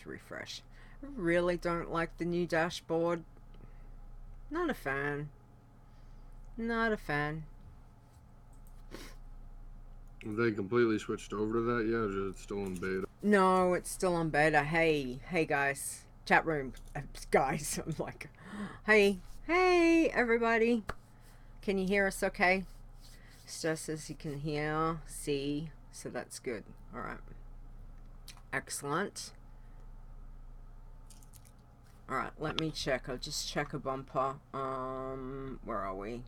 To refresh. I really don't like the new dashboard. Not a fan. Not a fan. Have they completely switched over to that yet, or is it still in beta? No, it's still on beta. Hey guys. Chat room. Guys, I'm like, hey everybody. Can you hear us okay? Steph says you can hear, see, so that's good. Alright. Excellent. Alright, let me check. I'll just check a bumper. Where are we?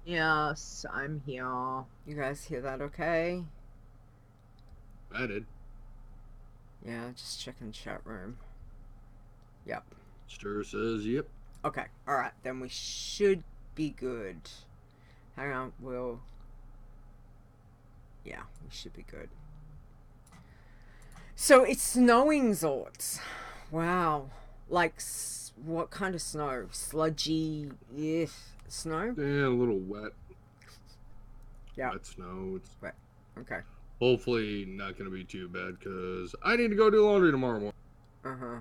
Yes, I'm here. You guys hear that okay? I did. Yeah, just checking chat room. Yep. Stir says yep. Okay, alright, then we should be good. Hang on, yeah, we should be good. So it's snowing, Xortz. Wow. Like, what kind of snow? Sludgy, snow? Yeah, a little wet. Yeah. Wet snow. It's wet. Okay. hopefully not going to be too bad, because I need to go do laundry tomorrow morning. Uh-huh.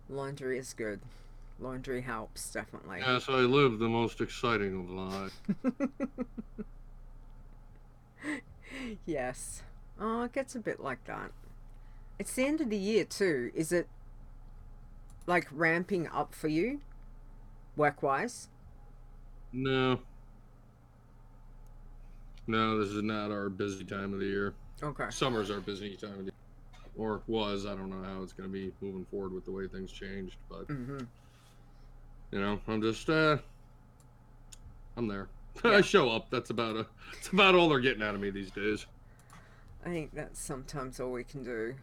Laundry is good. Laundry helps, definitely. Yeah, so I live the most exciting of lives. Yes. Oh, it gets a bit like that. It's the end of the year, too. Is it, like, ramping up for you? Work-wise? No. No, this is not our busy time of the year. Okay. Summer's our busy time of the year. Or was. I don't know how it's going to be moving forward with the way things changed. But, you know, I'm just, I'm there. Yeah. I show up. That's about all they're getting out of me these days. I think that's sometimes all we can do.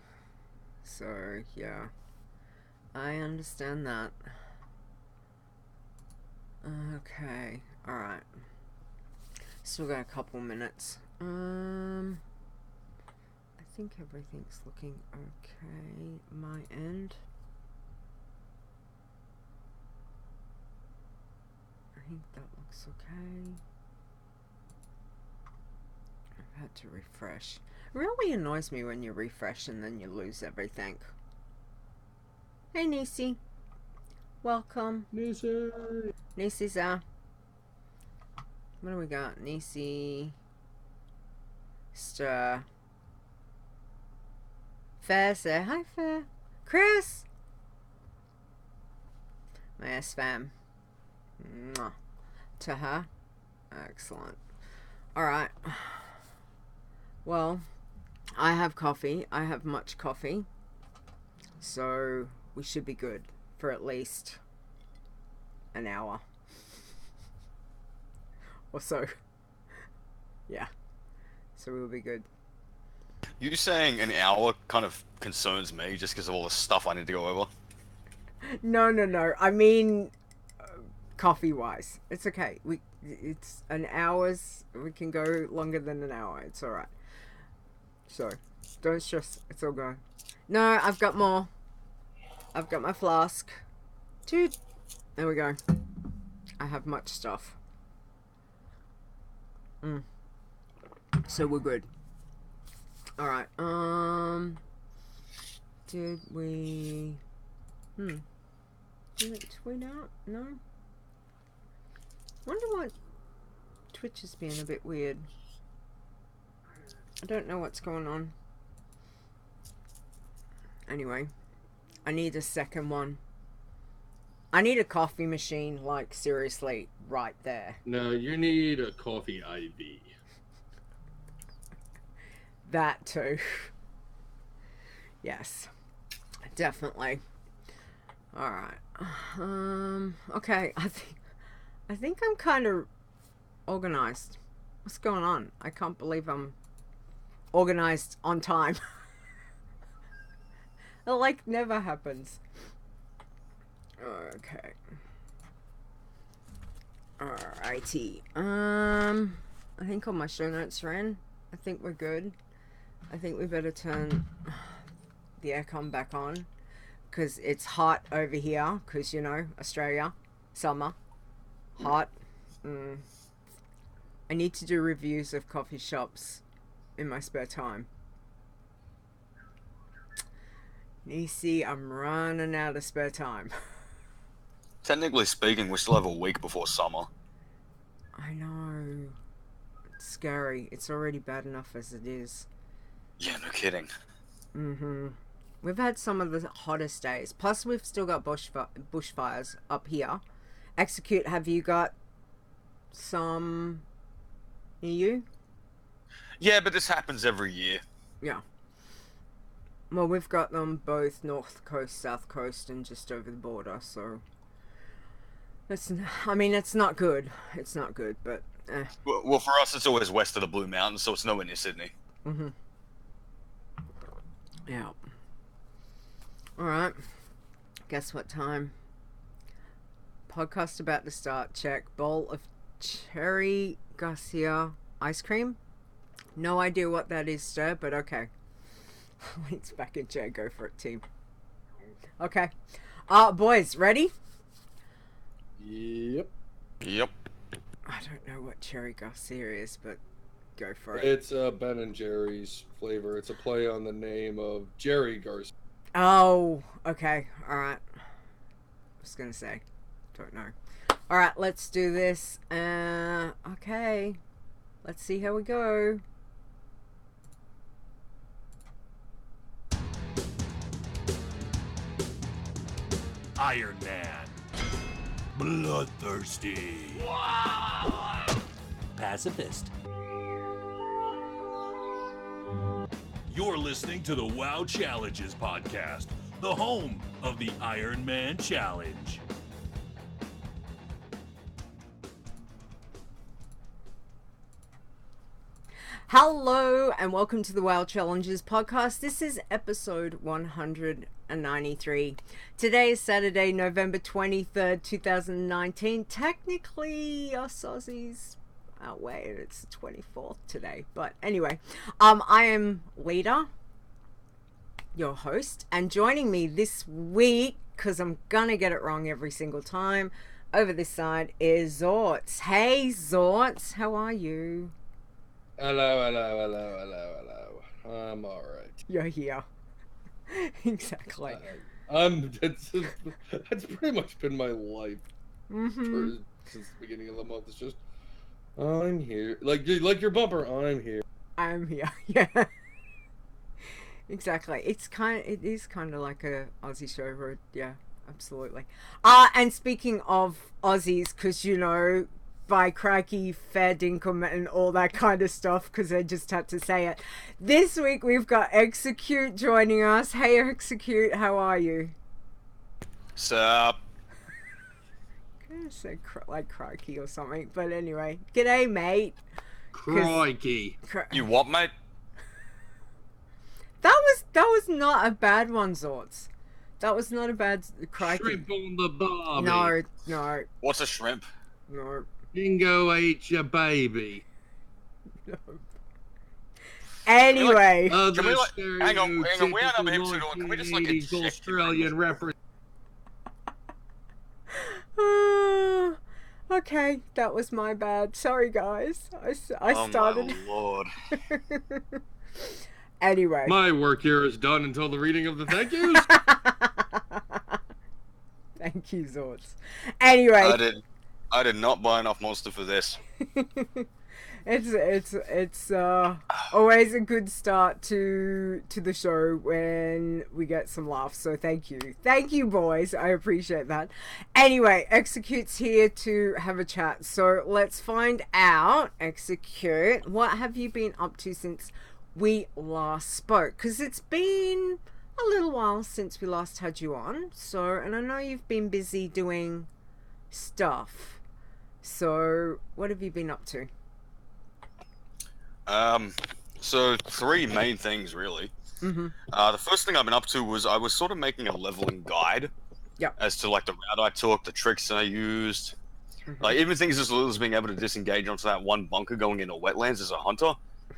So, yeah. I understand that. Okay. Alright. Still got a couple minutes. I think everything's looking okay. My end. I think that looks okay. I've had to refresh. It really annoys me when you refresh and then you lose everything. Hey, Nisi. Welcome. Nisi. Nisi's what do we got? Nisi. Stir. Fair, say hi, Fair. Chris. My S-fam. Mwah. To her. Excellent. Alright. Well, I have coffee. I have much coffee. So we should be good for at least an hour. Or so. Yeah. So we'll be good. You saying an hour kind of concerns me just because of all the stuff I need to go over. No. I mean, coffee-wise. It's okay. It's an hour's... We can go longer than an hour. It's alright. So, don't stress. It's all good. No, I've got more. I've got my flask. Dude. There we go. I have much stuff. So we're good. Alright, did we... Did it tweet out? No? Wonder what Twitch is being a bit weird. I don't know what's going on. Anyway, I need a second one. I need a coffee machine, like, seriously, right there. No, you need a coffee IV. That too. Yes. Definitely. Alright. Okay, I think I'm kind of organized. What's going on? I can't believe I'm organized on time. It, like, never happens. Okay. Alrighty. I think all my show notes are in. I think we're good. I think we better turn the aircon back on, because it's hot over here, because, you know, Australia, summer, hot. I need to do reviews of coffee shops in my spare time. Nisi, I'm running out of spare time. Technically speaking, we still have a week before summer. I know. It's scary. It's already bad enough as it is. Yeah, no kidding. Mm-hmm. We've had some of the hottest days. Plus, we've still got bushfires up here. Execute, have you got some near you? Yeah, but this happens every year. Yeah. Well, we've got them both north coast, south coast, and just over the border, so... it's not good. It's not good, but... Well, for us, it's always west of the Blue Mountains, so it's nowhere near Sydney. Mm-hmm. Yeah. Alright. Guess what time? Podcast about to start. Check. Bowl of Cherry Garcia ice cream. No idea what that is, sir, but okay. It's back in chair. Go for it, team. Okay. Boys, ready? Yep. Yep. I don't know what Cherry Garcia is, but go for it. It's Ben and Jerry's flavor. It's a play on the name of Jerry Garcia. Oh, okay. All right. I was going to say. Don't know. All right, let's do this. Okay. Let's see how we go. Iron Man. Bloodthirsty. Pacifist. You're listening to the WoW Challenges podcast, the home of the Iron Man Challenge. Hello and welcome to the WoW Challenges podcast. This is episode 193. Today is Saturday, November 23rd, 2019. Technically, us Aussies outweigh it's the 24th today. But anyway, I am Leeta, your host, and joining me this week, because I'm gonna get it wrong every single time, over this side is Xortz. Hey Xortz, how are you? Hello. I'm alright. You're here. Exactly. That's pretty much been my life since the beginning of the month. It's just, I'm here. Like your bumper, I'm here. I'm here. Yeah. Exactly. It is kind of like a Aussie show road. Yeah, absolutely. And speaking of Aussies, because by crikey, fair dinkum and all that kind of stuff, because I just had to say it. This week we've got Eexecute joining us. Hey Eexecute, how are you? Sup? I'm gonna say like crikey or something, but anyway, g'day mate. Crikey. You what, mate? That was not a bad one, Xortz. That was not a bad crikey. Shrimp on the barbie. No. What's a shrimp? No. Dingo ate your baby. No. Anyway. Can we hang on, we aren't up episode on. Can we just eject Australian reference? Okay, that was my bad. Sorry, guys. I started. Oh my lord. Anyway. My work here is done until the reading of the thank yous. Thank you, Xortz. Anyway. I did not buy enough Monster for this. It's always a good start to the show when we get some laughs. So thank you boys. I appreciate that. Anyway, Execute's here to have a chat. So let's find out, Execute, what have you been up to since we last spoke? Because it's been a little while since we last had you on. So, and I know you've been busy doing stuff. So, what have you been up to? So three main things really. Mm-hmm. The first thing I've been up to was I was sort of making a leveling guide. Yeah. As to like the route I took, the tricks I used, like even things as little as being able to disengage onto that one bunker going into wetlands as a hunter,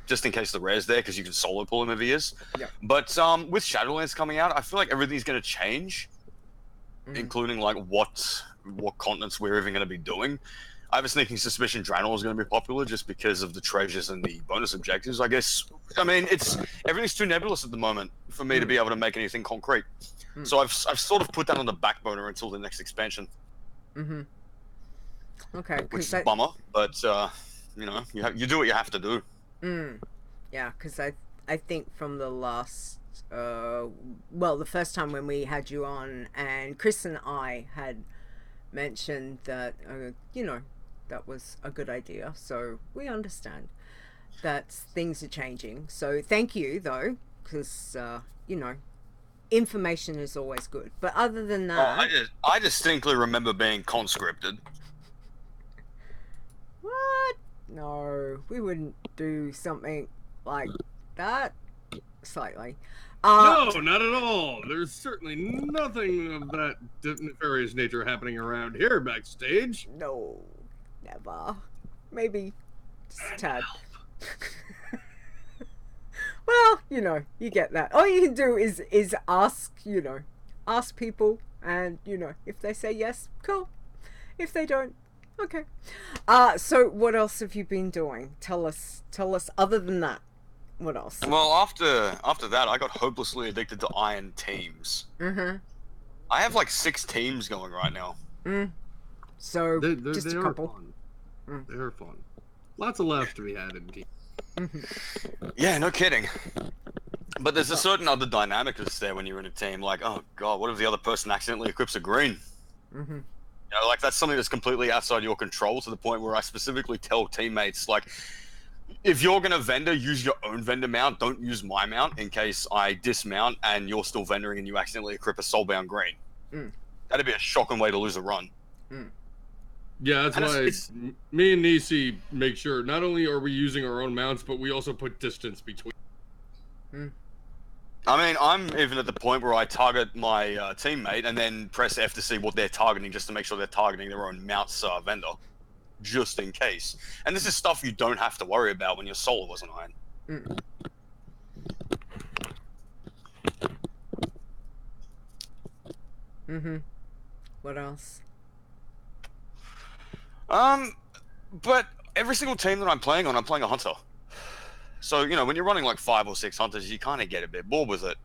just in case the rare's there, because you can solo pull him if he is. Yeah. But with Shadowlands coming out, I feel like everything's going to change, including like what continents we're even going to be doing. I have a sneaking suspicion Draenor is going to be popular just because of the treasures and the bonus objectives. I guess. I mean, everything's too nebulous at the moment for me to be able to make anything concrete. So I've sort of put that on the back burner until the next expansion. Mm-hmm. Okay. Which is a bummer, but you know, you do what you have to do. Yeah, because I think from the last, the first time when we had you on, and Chris and I had mentioned that, you know, that was a good idea. So we understand that things are changing. So thank you, though, because, you know, information is always good. But other than that... I distinctly remember being conscripted. What? No, we wouldn't do something like that. Slightly. No, not at all. There's certainly nothing of that nefarious nature happening around here backstage. No, never. Maybe just a tad. Well, you know, you get that. All you can do is ask, you know, ask people, and, you know, if they say yes, cool. If they don't, okay. So what else have you been doing? Tell us other than that. What else? Well, after that, I got hopelessly addicted to Iron teams. Mm-hmm. I have like 6 teams going right now. So just a couple. Fun. They're fun. Lots of laughs to be had in teams. Yeah, no kidding. But there's a certain other dynamic that's there when you're in a team. Like, oh god, what if the other person accidentally equips a green? You know, like that's something that's completely outside your control, to the point where I specifically tell teammates, like, if you're going to vendor, use your own vendor mount. Don't use my mount in case I dismount and you're still vendoring and you accidentally equip a soulbound green. That'd be a shocking way to lose a run. Yeah, that's why me and Nisi make sure not only are we using our own mounts, but we also put distance between. I mean, I'm even at the point where I target my teammate and then press F to see what they're targeting, just to make sure they're targeting their own mounts vendor. Just in case. And this is stuff you don't have to worry about when your solo wasn't iron. What else? But every single team that I'm playing on, I'm playing a hunter. So, you know, when you're running like 5 or 6 hunters, you kind of get a bit bored with it.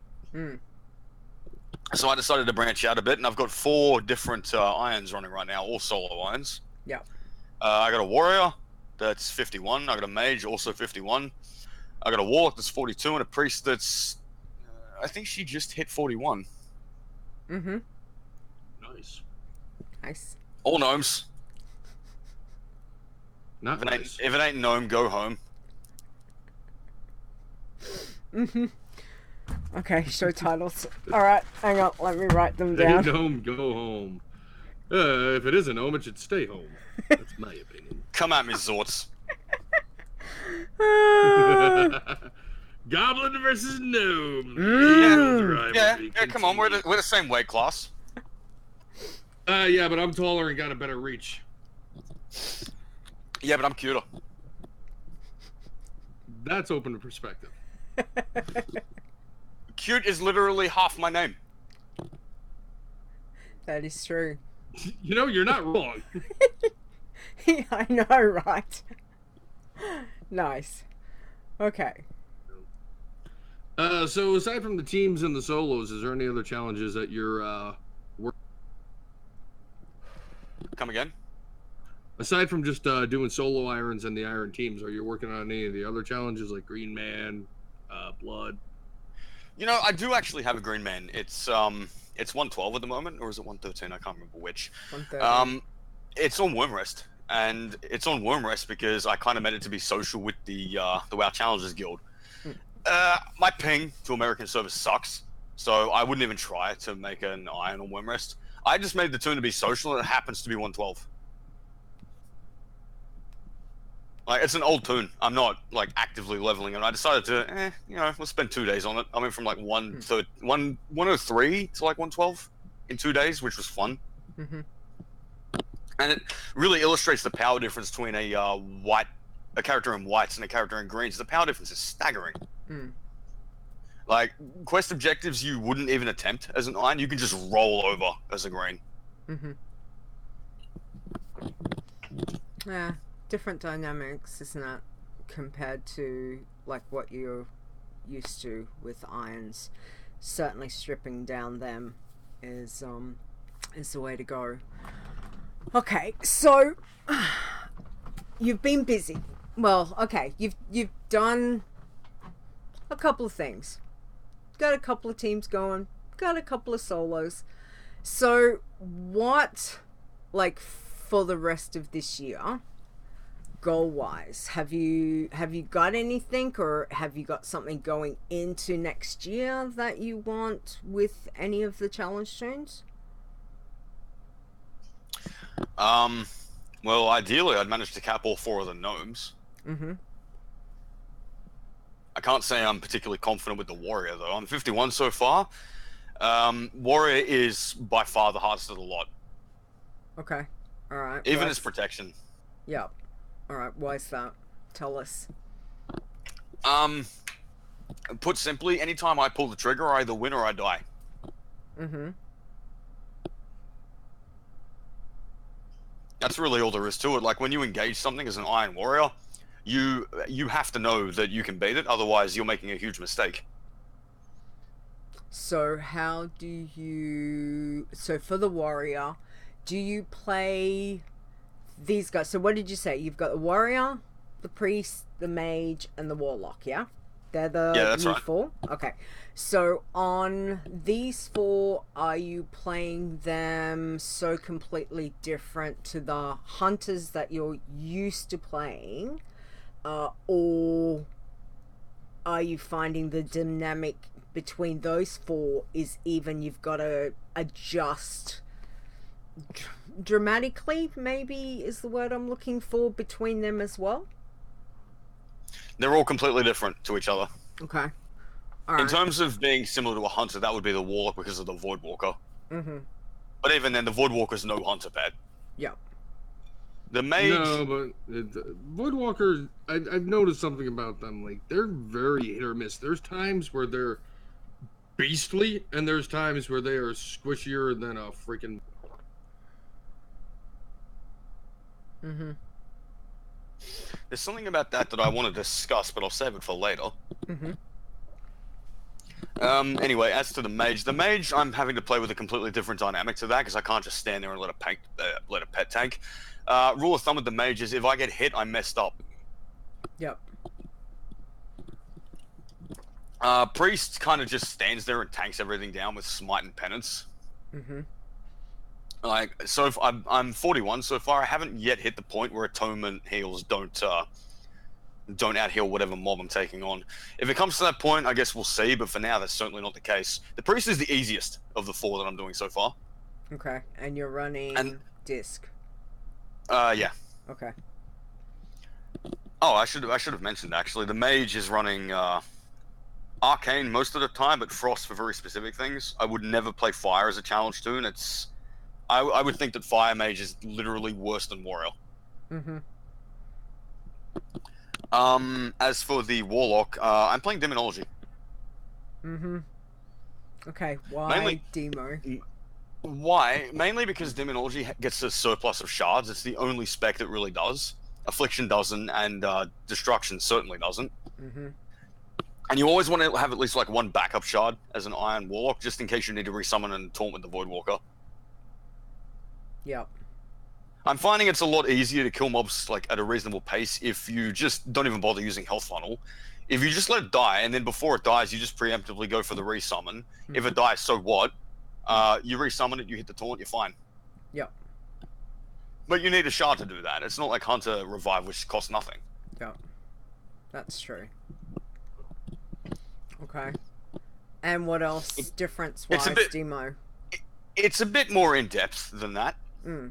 So I decided to branch out a bit, and I've got 4 different irons running right now, all solo irons. Yeah. I got a warrior that's 51. I got a mage, also 51. I got a warlock that's 42, and a priest that's... I think she just hit 41. Nice. All gnomes. Not nice. If it ain't gnome, go home. Okay, show titles. Alright, hang on, let me write them down. Ain't gnome, go home. If it is a gnome, it should stay home. That's my opinion. Come at me, Xortz. Goblin versus gnome. Yeah, come on, we're the same weight class. Yeah, but I'm taller and got a better reach. Yeah, but I'm cuter. That's open to perspective. Cute is literally half my name. That is true. You know, you're not wrong. I know, right? Nice. Okay. So aside from the teams and the solos, is there any other challenges that you're working? Come again? Aside from just doing solo irons and the iron teams, are you working on any of the other challenges like Green Man, Blood? You know, I do actually have a Green Man. It's 112 at the moment, or is it 113? I can't remember which. 113. It's on Wormrest, and it's on Wormrest because I kind of meant it to be social with the WoW Challengers Guild. My ping to American service sucks, so I wouldn't even try to make an iron on Wormrest. I just made the tune to be social, and it happens to be 112. Like, it's an old tune. I'm not, like, actively leveling it. I decided to, you know, let's spend 2 days on it. I went from, like, 103 to, like, 112 in 2 days, which was fun. And it really illustrates the power difference between a character in whites and a character in greens. The power difference is staggering. Like, quest objectives you wouldn't even attempt as an iron, you can just roll over as a green. Yeah, different dynamics, isn't it? Compared to like what you're used to with irons. Certainly stripping down them is the way to go. Okay, so you've been busy. Well, okay, you've done a couple of things. Got a couple of teams going, got a couple of solos. So what, like, for the rest of this year, goal wise, have you got anything, or have you got something going into next year that you want with any of the challenge tunes? Well, ideally, I'd manage to cap all 4 of the gnomes. Mm-hmm. I can't say I'm particularly confident with the warrior, though. I'm 51 so far. Warrior is by far the hardest of the lot. Okay. All right. Even as protection. Yep. All right. Why is that? Tell us. Put simply, anytime I pull the trigger, I either win or I die. Mm-hmm. That's really all there is to it. Like, when you engage something as an Iron Warrior, you have to know that you can beat it, otherwise you're making a huge mistake. So how do you... So for the warrior, do you play these guys? So what did you say? You've got the warrior, the priest, the mage, and the warlock, yeah? They're the that's right. 4? Okay. So on these 4, are you playing them so completely different to the hunters that you're used to playing? Or are you finding the dynamic between those 4 is even you've got to adjust dramatically, maybe is the word I'm looking for, between them as well? They're all completely different to each other. Okay. All right. In terms of being similar to a hunter, that would be the warlock because of the Voidwalker. Mm-hmm. But even then, the Voidwalker's no hunter pet. Yep. The mage... No, but Voidwalkers, I've noticed something about them. Like, they're very hit or miss. There's times where they're beastly, and there's times where they are squishier than a freaking... Mm-hmm. There's something about that I want to discuss, but I'll save it for later. Mm-hmm. Anyway, as to the mage, I'm having to play with a completely different dynamic to that, because I can't just stand there and let a pet tank. Rule of thumb with the mage is if I get hit, I'm messed up. Yep. Priest kind of just stands there and tanks everything down with smite and penance. Mm-hmm. Like, so if I'm 41 so far. I haven't yet hit the point where atonement heals don't out heal whatever mob I'm taking on. If it comes to that point, I guess we'll see. But for now, that's certainly not the case. The priest is the easiest of the 4 that I'm doing so far. Okay, and you're running disc. Yeah. Okay. Oh, I should have mentioned actually. The mage is running arcane most of the time, but frost for very specific things. I would never play fire as a challenge tune. I would think that fire mage is literally worse than warrior. Mm-hmm. As for the warlock, I'm playing demonology. Mm-hmm. Okay, why Mainly, demo? Why? Mainly because demonology gets a surplus of shards. It's the only spec that really does. Affliction doesn't, and destruction certainly doesn't. Mm-hmm. And you always want to have at least like 1 backup shard as an iron warlock, just in case you need to resummon and taunt with the Voidwalker. Yep. I'm finding it's a lot easier to kill mobs like at a reasonable pace if you just don't even bother using health funnel. If you just let it die, and then before it dies, you just preemptively go for the resummon. Mm-hmm. If it dies, so what? You resummon it, you hit the taunt, you're fine. Yep. But you need a shard to do that. It's not like Hunter Revive, which costs nothing. Yep. That's true. Okay. And what else, difference-wise, demo? It's a bit more in-depth than that. Mm.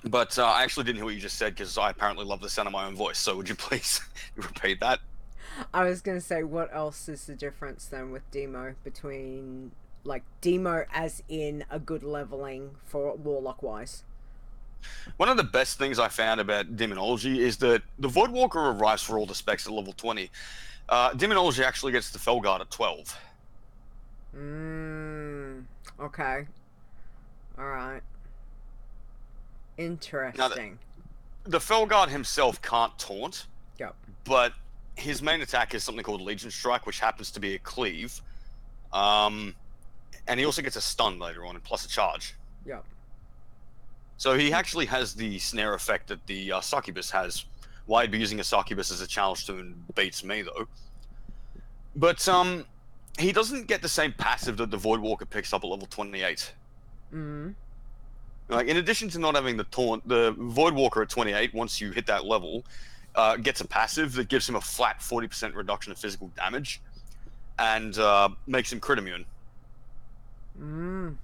But I actually didn't hear what you just said, because I apparently love the sound of my own voice. So would you please repeat that? I was going to say, what else is the difference then with demo between, like, demo as in a good leveling for warlock-wise? One of the best things I found about demonology is that the Voidwalker arrives for all the specs at level 20. Demonology actually gets the Felguard at 12. Okay. Alright. Interesting. the Felguard himself can't taunt, Yep. but his main attack is something called Legion Strike, which happens to be a cleave. And he also gets a stun later on, and plus a charge. Yep. So he actually has the snare effect that the Succubus has. Why I'd be using a Succubus as a challenge tune beats me, though. But he doesn't get the same passive that the Voidwalker picks up at level 28. Mm-hmm. Like, in addition to not having the taunt, the Voidwalker at 28, once you hit that level, gets a passive that gives him a flat 40% reduction of physical damage, and makes him crit immune. Mm.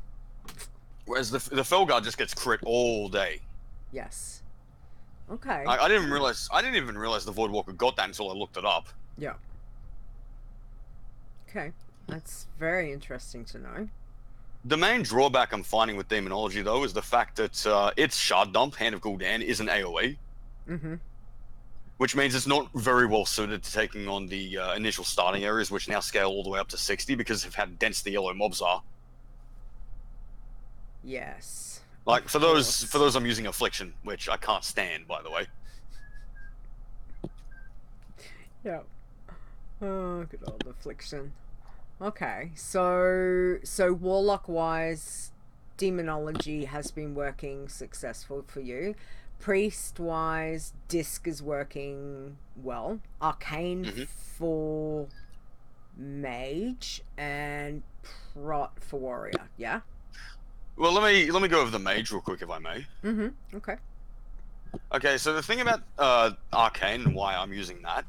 Whereas the Felguard just gets crit all day. Yes. Okay. I didn't even realize the Voidwalker got that until I looked it up. Yeah. Okay. That's very interesting to know. The main drawback I'm finding with Demonology, though, is the fact that its Shard Dump, Hand of Gul'dan, is an AoE. Mm-hmm. Which means it's not very well suited to taking on the initial starting areas, which now scale all the way up to 60 because of how dense the yellow mobs are. Yes. Like, for those I'm using Affliction, which I can't stand, by the way. Yeah. Oh, good old Affliction. Okay, so Warlock wise, Demonology has been working successful for you. Priest wise, Disc is working well. Arcane for Mage and Prot for Warrior. Yeah. Well, let me go over the Mage real quick, if I may. Mm-hmm. Okay. Okay, so the thing about Arcane and why I'm using that,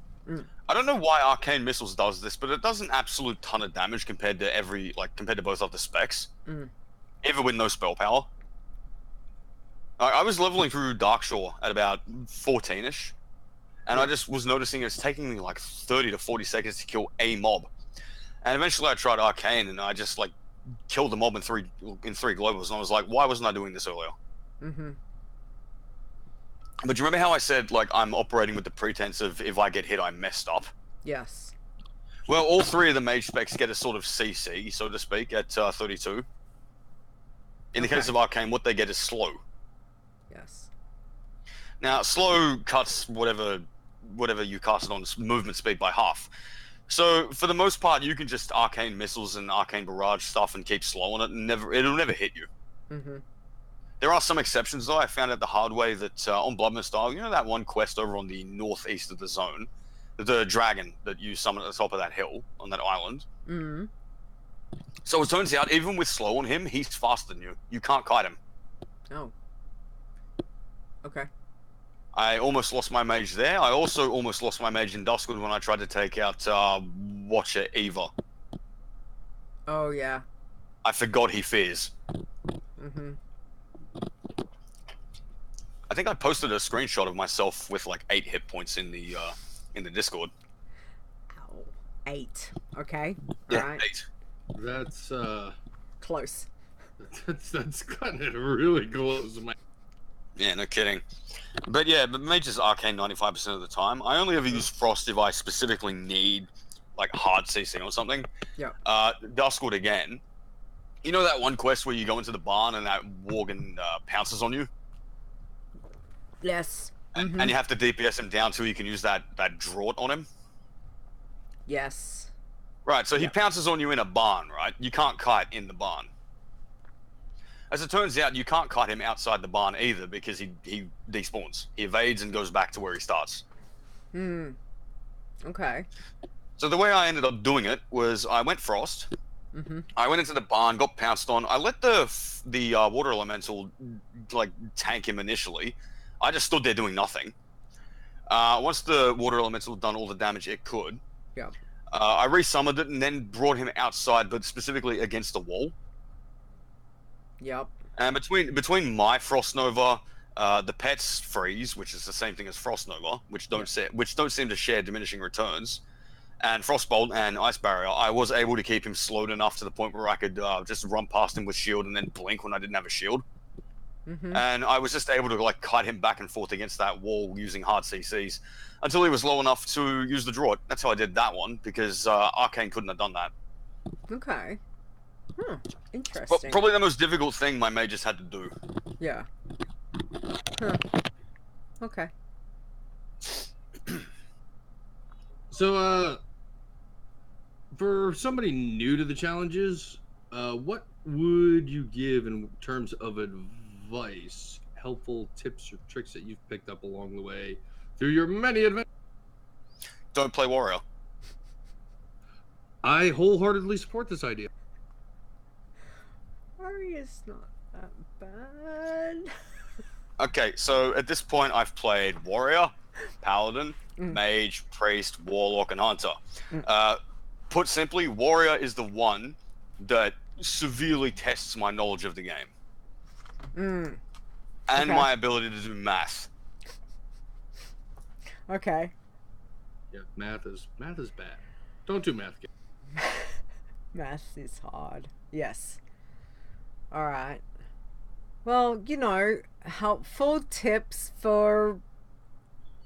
I don't know why Arcane Missiles does this, but it does an absolute ton of damage compared to both other specs. Even with no spell power. I was leveling through Darkshore at about 14-ish, and I just was noticing it's taking me like 30 to 40 seconds to kill a mob. And eventually I tried Arcane, and I just like killed the mob in three globals, and I was like, why wasn't I doing this earlier? Mm-hmm. But do you remember how I said, like, I'm operating with the pretense of if I get hit, I messed up? Yes. Well, all three of the mage specs get a sort of CC, so to speak, at 32. In the case of Arcane, what they get is slow. Yes. Now, slow cuts whatever you cast it on movement speed by half. So, for the most part, you can just Arcane Missiles and Arcane Barrage stuff and keep slow on it, and it'll never hit you. Mm-hmm. There are some exceptions, though. I found out the hard way that on Bloodmist Isle, you know that one quest over on the northeast of the zone? The dragon that you summon at the top of that hill, on that island? Mm-hmm. So it turns out, even with slow on him, he's faster than you. You can't kite him. Oh. Okay. I almost lost my mage there. I also almost lost my mage in Duskwood when I tried to take out Watcher Eva. Oh, yeah. I forgot he fears. Mm-hmm. I think I posted a screenshot of myself with like 8 hit points in the Discord. Ow. 8. Okay. Yeah, All right. 8. That's Close. that's kind of really close, man. Yeah, no kidding. But yeah, but mage is Arcane 95% of the time. I only ever use Frost if I specifically need like hard CC or something. Yeah. Duskwood again. You know that one quest where you go into the barn and that Worgen pounces on you? Yes. And you have to DPS him down till you can use that draught on him? Yes. Right, so he pounces on you in a barn, right? You can't kite in the barn. As it turns out, you can't kite him outside the barn either because he despawns. He evades and goes back to where he starts. Okay. So the way I ended up doing it was I went Frost. I went into the barn, got pounced on. I let the water elemental like tank him initially. I just stood there doing nothing. Once the water elemental done all the damage it could, I resummoned it and then brought him outside, but specifically against the wall. Yep. And between my Frost Nova, the pet's freeze, which is the same thing as Frost Nova, which don't seem to share diminishing returns, and Frostbolt and Ice Barrier, I was able to keep him slowed enough to the point where I could just run past him with shield and then blink when I didn't have a shield. And I was just able to like kite him back and forth against that wall using hard CCs until he was low enough to use the draught. That's how I did that one, because Arcane couldn't have done that. Okay. Interesting. Probably the most difficult thing my mages had to do. Yeah. Huh. Okay. So, for somebody new to the challenges, what would you give in terms of advice, helpful tips or tricks that you've picked up along the way through your many adventures? Don't play warrior. I wholeheartedly support this idea. Warrior's not that bad. Okay, so at this point, I've played warrior, paladin, mage, priest, warlock, and hunter. Put simply, warrior is the one that severely tests my knowledge of the game and my ability to do math. Okay. Yeah, math is bad. Don't do math. Math is hard. Yes. All right. Well, you know, helpful tips for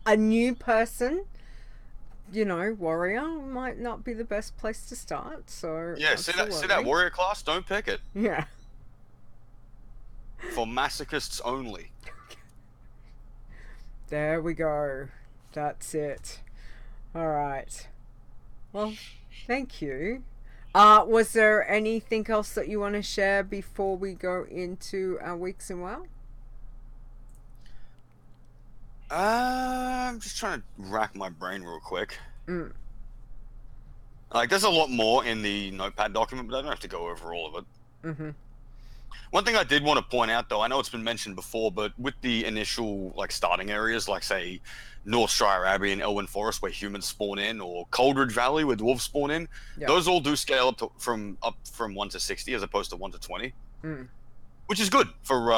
a new person. You know, warrior might not be the best place to start. So yeah, see that warrior class? Don't pick it. Yeah. For masochists only. There we go. That's it. All right. Well, thank you. Was there anything else that you want to share before we go into our weeks in WoW? I'm just trying to rack my brain real quick. Like, there's a lot more in the notepad document, but I don't have to go over all of it. One thing I did want to point out, though, I know it's been mentioned before, but with the initial like starting areas, like say Northshire Abbey and Elwyn Forest, where humans spawn in, or Coldridge Valley, where dwarves spawn in, those all do scale up from 1 to 60 as opposed to 1 to 20, which is good for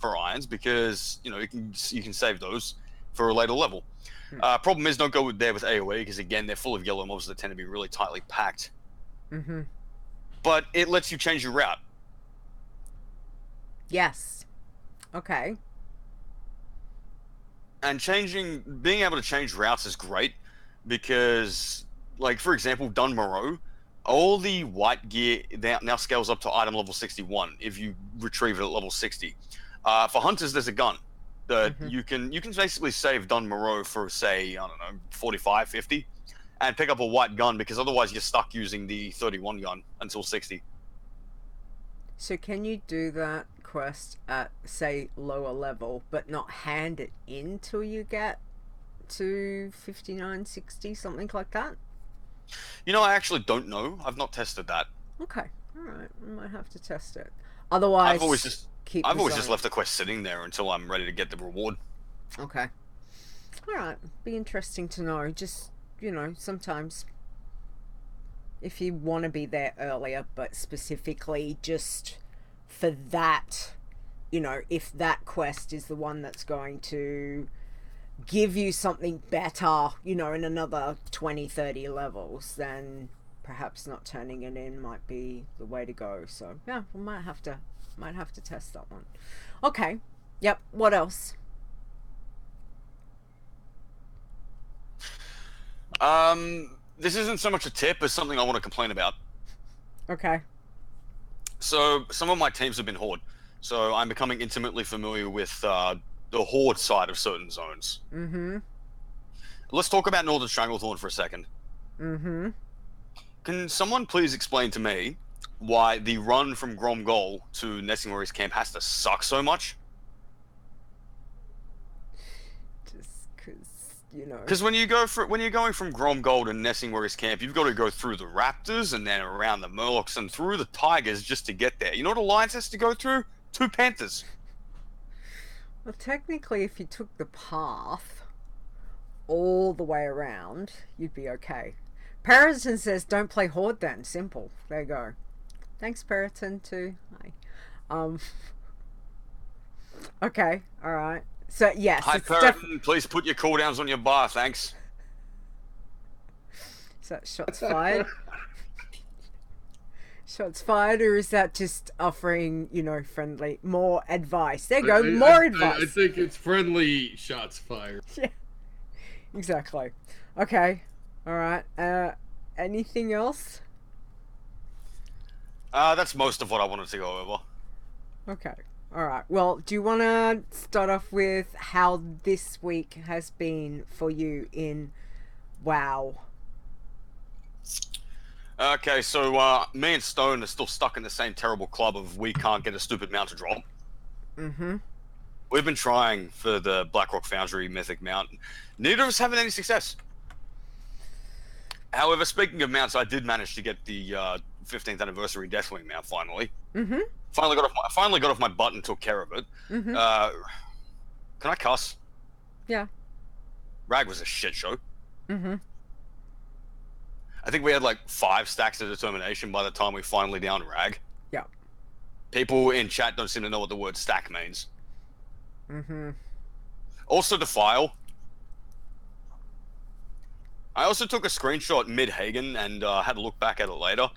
irons because you know you can save those for a later level. Problem is, don't go there with AoE because again they're full of yellow mobs that tend to be really tightly packed. But it lets you change your route. Yes. Okay. And being able to change routes is great because, like, for example, Dunmoreau, all the white gear now scales up to item level 61 if you retrieve it at level 60. For hunters, there's a gun that you can basically save Dunmoreau for, say, I don't know, 45, 50, and pick up a white gun because otherwise you're stuck using the 31 gun until 60. So can you do that quest at, say, lower level, but not hand it in till you get to 59, 60, something like that? You know, I actually don't know. I've not tested that. Okay, all right. I might have to test it. Otherwise, I've always just left the quest sitting there until I'm ready to get the reward. Okay. All right. Be interesting to know. Just, you know, sometimes if you want to be there earlier, but specifically just for that, you know, if that quest is the one that's going to give you something better, you know, in another 20, 30 levels, then perhaps not turning it in might be the way to go. So yeah, we might have to test that one. Okay. Yep. What else? This isn't so much a tip as something I want to complain about. Okay. So some of my teams have been Horde. So I'm becoming intimately familiar with the Horde side of certain zones. Let's talk about Northern Stranglethorn for a second. Can someone please explain to me why the run from Gromgol to Nessingwary's camp has to suck so much? Just because, you know. Because when you're going from Gromgol to Nessingwary's camp, you've got to go through the raptors and then around the murlocs and through the tigers just to get there. You know what Alliance has to go through? 2 panthers. Well, technically, if you took the path all the way around, you'd be okay. Periton says, don't play Horde then. Simple. There you go. Thanks, Periton, too. Hi. Okay, alright. So, yes. Hi, Periton, please put your cooldowns on your bar, thanks. Is that shots fired? Shots fired, or is that just offering, you know, friendly, more advice? There you go, more advice. I think it's friendly shots fired. Yeah, exactly. Okay, all right. Anything else? That's most of what I wanted to go over. Okay, All right. Well, do you want to start off with how this week has been for you in WoW? Okay, so me and Stone are still stuck in the same terrible club of we can't get a stupid mount to drop. Mm-hmm. We've been trying for the Blackrock Foundry Mythic mount. Neither of us having any success. However, speaking of mounts, I did manage to get the 15th anniversary Deathwing mount finally. Mm-hmm. Finally got off my butt and took care of it. Mm-hmm. Can I cuss? Yeah. Rag was a shit show. Mm-hmm. I think we had like 5 stacks of determination by the time we finally downed Rag. Yeah. People in chat don't seem to know what the word stack means. Mm-hmm. Also, Defile. I also took a screenshot mid-Hagen and had to look back at it later.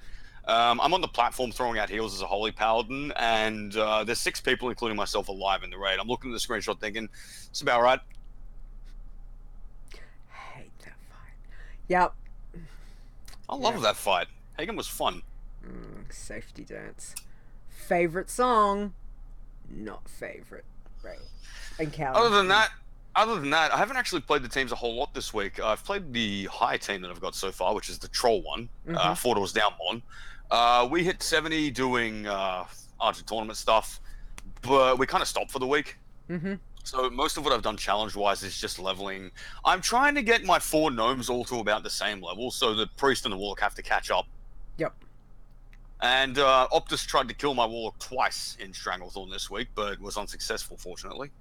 I'm on the platform throwing out heals as a Holy Paladin, and there's 6 people, including myself, alive in the raid. I'm looking at the screenshot thinking, it's about right. Hate that fight. Yep. I love that fight. Hagen was fun. Safety dance. Favorite song? Not favorite. Right. Encounter. Other than that, I haven't actually played the teams a whole lot this week. I've played the high team that I've got so far, which is the Troll one. 4 doors down one. We hit 70 doing Argent tournament stuff, but we kind of stopped for the week. Mm-hmm. So most of what I've done challenge-wise is just leveling. I'm trying to get my 4 gnomes all to about the same level, so the priest and the warlock have to catch up. Yep. And Optus tried to kill my warlock twice in Stranglethorn this week, but was unsuccessful, fortunately.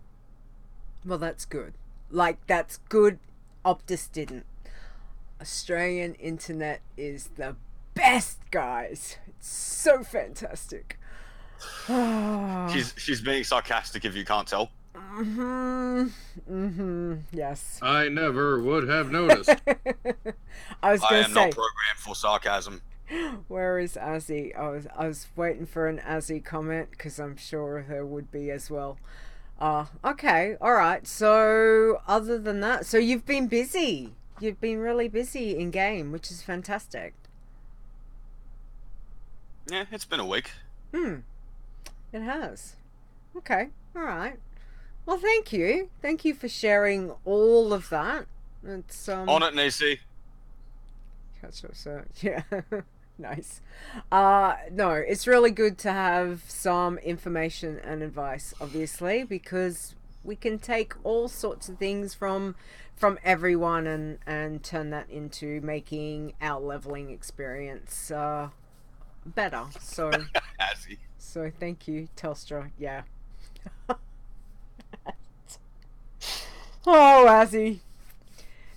Well, that's good. Like, that's good. Optus didn't. Australian internet is the best, guys. It's so fantastic. She's being sarcastic if you can't tell. Yes. I never would have noticed. I was I going am to not say, programmed for sarcasm. where is Azzy? I was waiting for an Azzy comment because I'm sure there would be as well. Okay, all right. So other than that, so you've been busy. You've been really busy in game, which is fantastic. Yeah, it's been a week. It has. Okay, all right. Well, thank you. Thank you for sharing all of that. It's On it, Nisi. So yeah. Nice. No, it's really good to have some information and advice, obviously, because we can take all sorts of things from everyone and turn that into making our leveling experience better. So Azzy. so thank you, Telstra. Yeah. Oh, Azzy.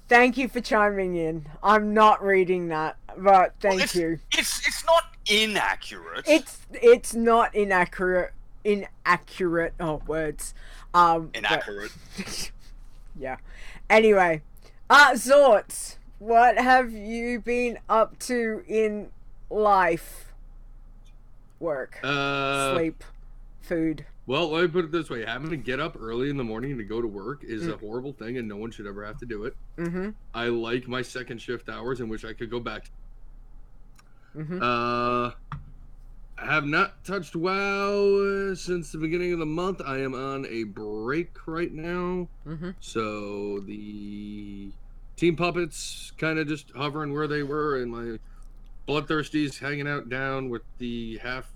Thank you for chiming in. I'm not reading that, but thank you. It's not inaccurate. It's not inaccurate. Inaccurate. Oh, words. Inaccurate. But, yeah. Anyway, Xortz, what have you been up to in life? Work. Sleep. Food. Well, let me put it this way. Having to get up early in the morning to go to work is a horrible thing, and no one should ever have to do it. Mm-hmm. I like my second shift hours in which I could go back. Mm-hmm. I have not touched WoW since the beginning of the month. I am on a break right now. Mm-hmm. So the Team Puppets kind of just hovering where they were, and my Bloodthirsties hanging out down with the half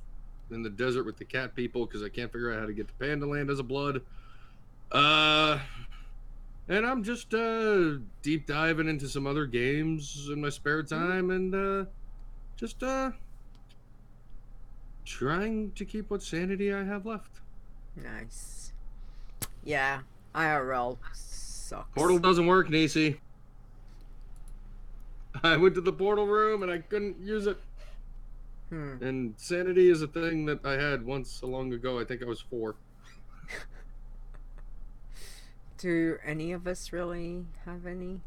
in the desert with the cat people because I can't figure out how to get to Panda Land as a blood. And I'm just deep diving into some other games in my spare time and just trying to keep what sanity I have left. Nice. Yeah, IRL sucks. Portal doesn't work, Nisi. I went to the portal room and I couldn't use it. And sanity is a thing that I had once so long ago. I think I was 4. Do any of us really have any?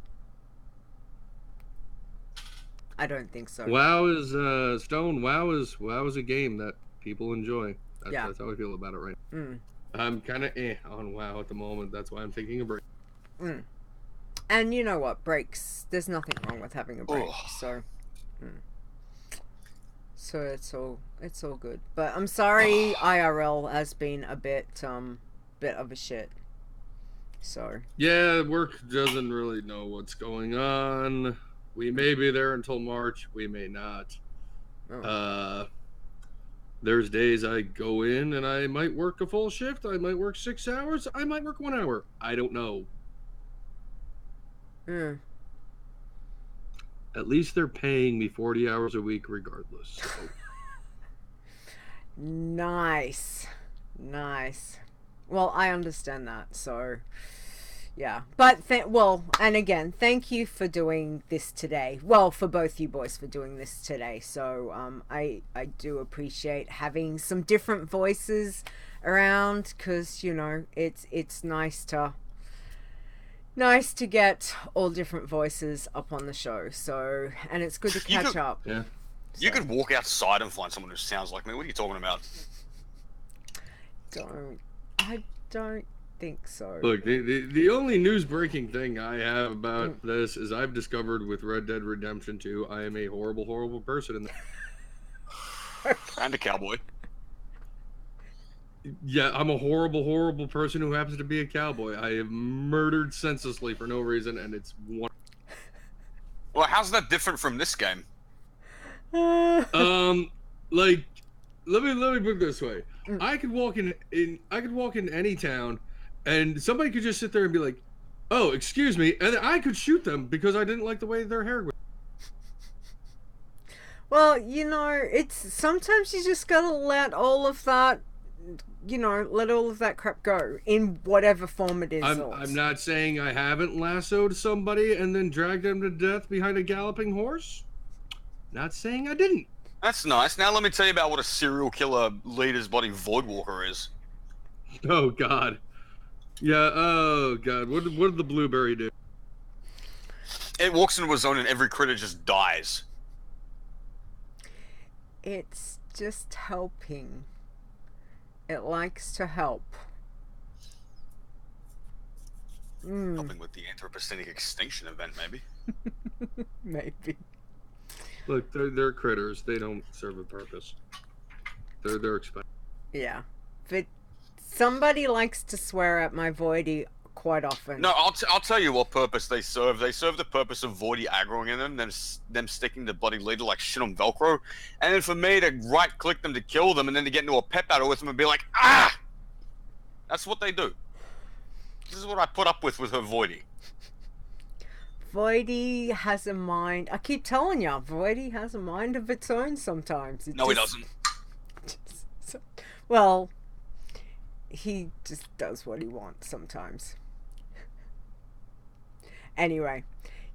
I don't think so. WoW is Stone. WoW is a game that people enjoy. That's how I feel about it right now. I'm kind of on WoW at the moment. That's why I'm taking a break. And you know what? Breaks. There's nothing wrong with having a break. Oh. So it's all good. But I'm sorry IRL has been a bit of a shit. So yeah, work doesn't really know what's going on. We may be there until March, we may not. There's days I go in and I might work a full shift, I might work 6 hours, I might work 1 hour. I don't know. At least they're paying me 40 hours a week regardless. So. Nice. Well, I understand that, so yeah. But and again, thank you for doing this today. Well, for both you boys for doing this today. So I do appreciate having some different voices around, because you know it's nice to get all different voices up on the show. So, and it's good to catch up. Yeah. You could walk outside and find someone who sounds like me. What are you talking about? I don't think so. Look, the only news breaking thing I have about this is I've discovered with Red Dead Redemption 2, I am a horrible, horrible person in that. And a cowboy. Yeah, I'm a horrible, horrible person who happens to be a cowboy. I have murdered senselessly for no reason, and it's one. Well, how's that different from this game? Like, let me put it this way. I could walk in any town, and somebody could just sit there and be like, "Oh, excuse me," and I could shoot them because I didn't like the way their hair was. Well, you know, it's sometimes you just gotta let all of that. Let all of that crap go in whatever form it is. I'm not saying I haven't lassoed somebody and then dragged them to death behind a galloping horse. Not saying I didn't. That's nice. Now let me tell you about what a serial killer Leeta's bloody Voidwalker is. Oh God. Yeah. Oh God. What did the blueberry do? It walks into a zone and every critter just dies. It's just helping. It likes to help. Helping with the Anthropocenic extinction event, maybe. Maybe. Look, they're critters. They don't serve a purpose. They're expensive. Yeah, but somebody likes to swear at my Voidy quite often. No, I'll tell you what purpose they serve. They serve the purpose of Voidy aggroing in them sticking to bloody Leeta like shit on Velcro, and then for me to right-click them to kill them, and then to get into a pep battle with them and be like, ah! That's what they do. This is what I put up with her Voidy. Voidy has a mind. I keep telling you, Voidy has a mind of its own sometimes. No, he doesn't. Well, he just does what he wants sometimes. Anyway,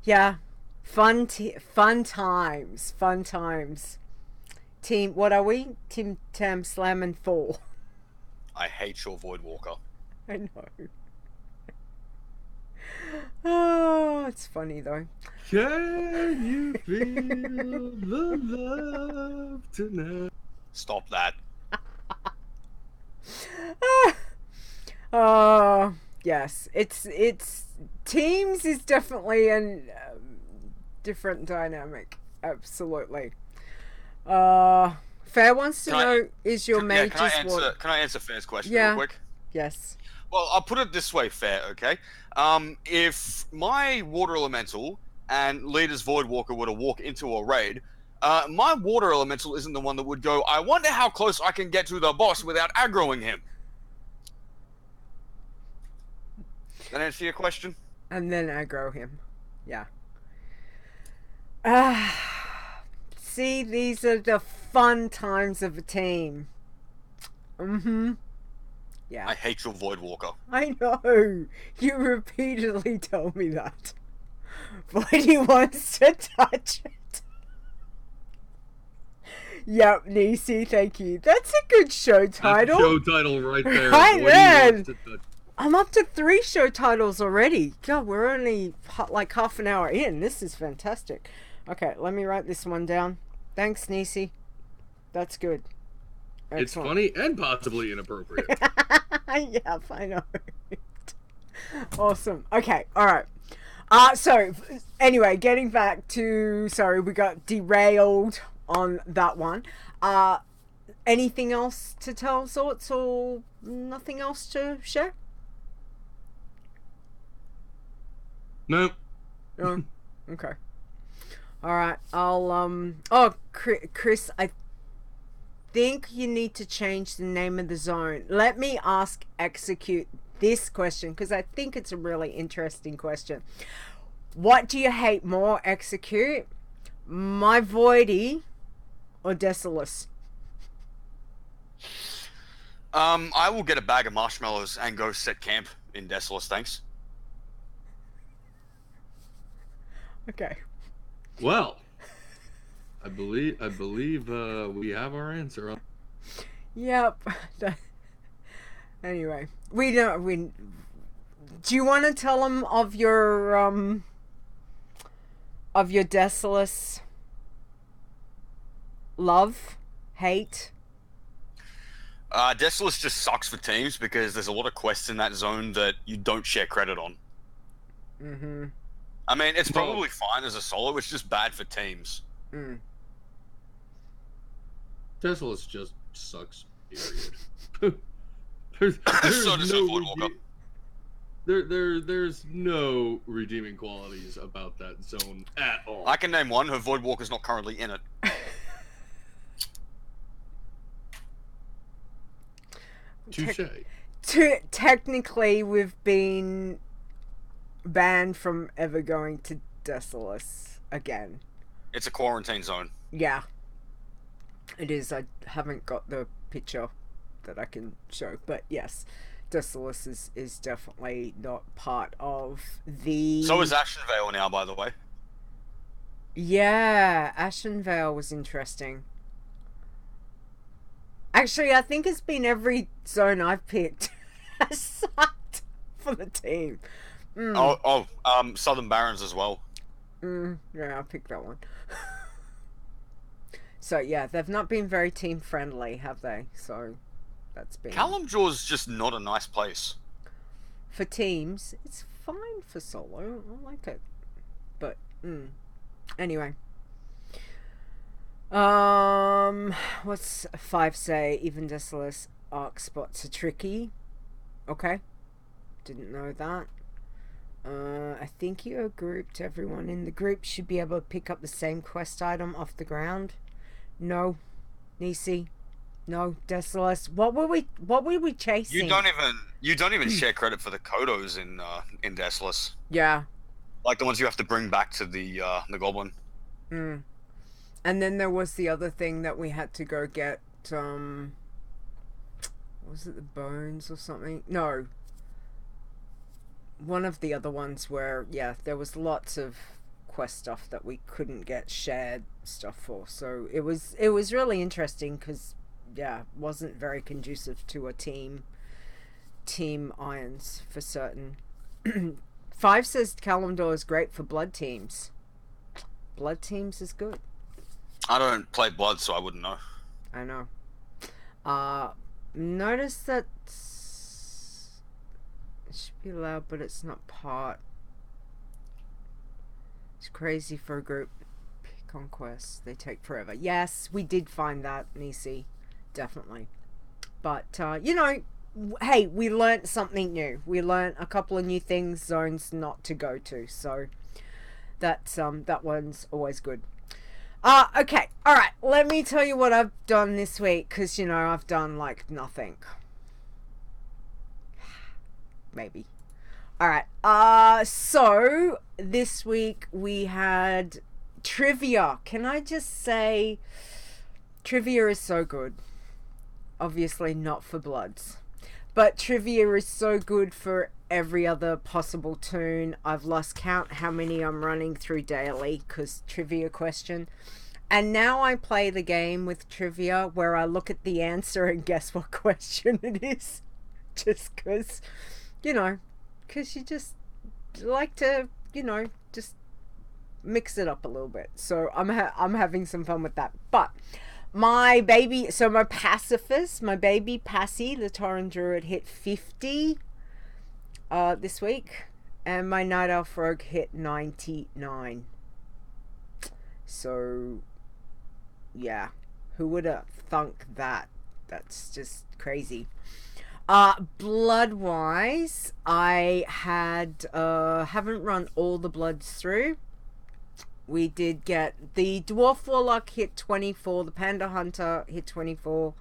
yeah, fun times. Team, what are we? Team Tam Slam and 4. I hate your Voidwalker. I know. Oh, it's funny though. Can you feel the love tonight? Stop that. Oh, yes. It's Teams is definitely a different dynamic. Absolutely. Fair wants to know, is your mate just what? Can I answer Fair's question real quick? Yes. Well, I'll put it this way, Fair, okay? If my Water Elemental and Leeta's Voidwalker were to walk into a raid, my Water Elemental isn't the one that would go, I wonder how close I can get to the boss without aggroing him. That answer your question? And then aggro him. Yeah. See, these are the fun times of a team. Yeah. I hate your Voidwalker. I know. You repeatedly tell me that. Voidy wants to touch it. Yep, Nisi, thank you. That's a good show title. That's show title right there. Right then. I'm up to 3 show titles already. God, we're only like half an hour in. This is fantastic. Okay, let me write this one down. Thanks, Nisi. That's good. Excellent. It's funny and possibly inappropriate. Yeah, I know. Awesome. Okay, alright. So, anyway, getting back to... Sorry, we got derailed on that one. Anything else to tell, Xortz, or nothing else to share? No. No. Okay. All right. I'll Oh, Chris, I think you need to change the name of the zone. Let me ask Execute this question, because I think it's a really interesting question. What do you hate more, Execute? My Voidy or Desolus? I will get a bag of marshmallows and go set camp in Desolus, thanks. Okay. Well, I believe we have our answer. Yep. Anyway, we don't. Do you want to tell them of your Desolus love, hate? Desolus just sucks for teams because there's a lot of quests in that zone that you don't share credit on. Mm-hmm. I mean, it's probably fine as a solo. It's just bad for teams. Mm. Desolus just sucks. Period. there's So does no Voidwalker. there's no redeeming qualities about that zone at all. I can name one. Her Voidwalker's not currently in it. Touche. Technically, we've been banned from ever going to Desolus again. It's a quarantine zone. Yeah, it is. I haven't got the picture that I can show, but yes, Desolus is definitely not part of the... So is Ashenvale now, by the way. Yeah, Ashenvale was interesting. Actually, I think it's been every zone I've picked has sucked for the team. Southern Barrens as well. Yeah, I'll pick that one. So yeah, they've not been very team friendly, have they? So that's been... Kalimdor's just not a nice place. For teams, it's fine for solo. I like it. But, anyway. What's 5 say? Even Desolus arc spots are tricky. Okay. Didn't know that. I think you grouped everyone in the group should be able to pick up the same quest item off the ground. No. Nisi. No. Desolus. What were we chasing? You don't even share credit for the Kodos in Desolus. Yeah. Like the ones you have to bring back to the Goblin. And then there was the other thing that we had to go get, was it the bones or something? No. One of the other ones where, yeah, there was lots of quest stuff that we couldn't get shared stuff for. So it was really interesting because, yeah, wasn't very conducive to a team irons for certain. 5 says Kalimdor is great for blood teams. Blood teams is good. I don't play Blood, so I wouldn't know. I know. Notice that it should be allowed, but it's not part. It's crazy for a group. Conquest, they take forever. Yes, we did find that, Nisi. Definitely. But, you know, hey, we learnt something new. We learnt a couple of new things, zones not to go to. So, that one's always good. Okay, alright, let me tell you what I've done this week, because, you know, I've done, like, nothing. Maybe. Alright, so, this week we had trivia. Can I just say, trivia is so good. Obviously not for Bloods. But trivia is so good for every other possible toon. I've lost count how many I'm running through daily because trivia question. And now I play the game with trivia where I look at the answer and guess what question it is. Just because, you know, because you just like to, you know, just mix it up a little bit. So I'm having some fun with that. But my pacifist, my baby Passy, the Tauren Druid, hit 50 this week, and my Night Elf Rogue hit 99. So yeah, who would have thunk that? That's just crazy. Blood wise, I haven't run all the bloods through. We did get the Dwarf Warlock hit 24, the Panda Hunter hit 24,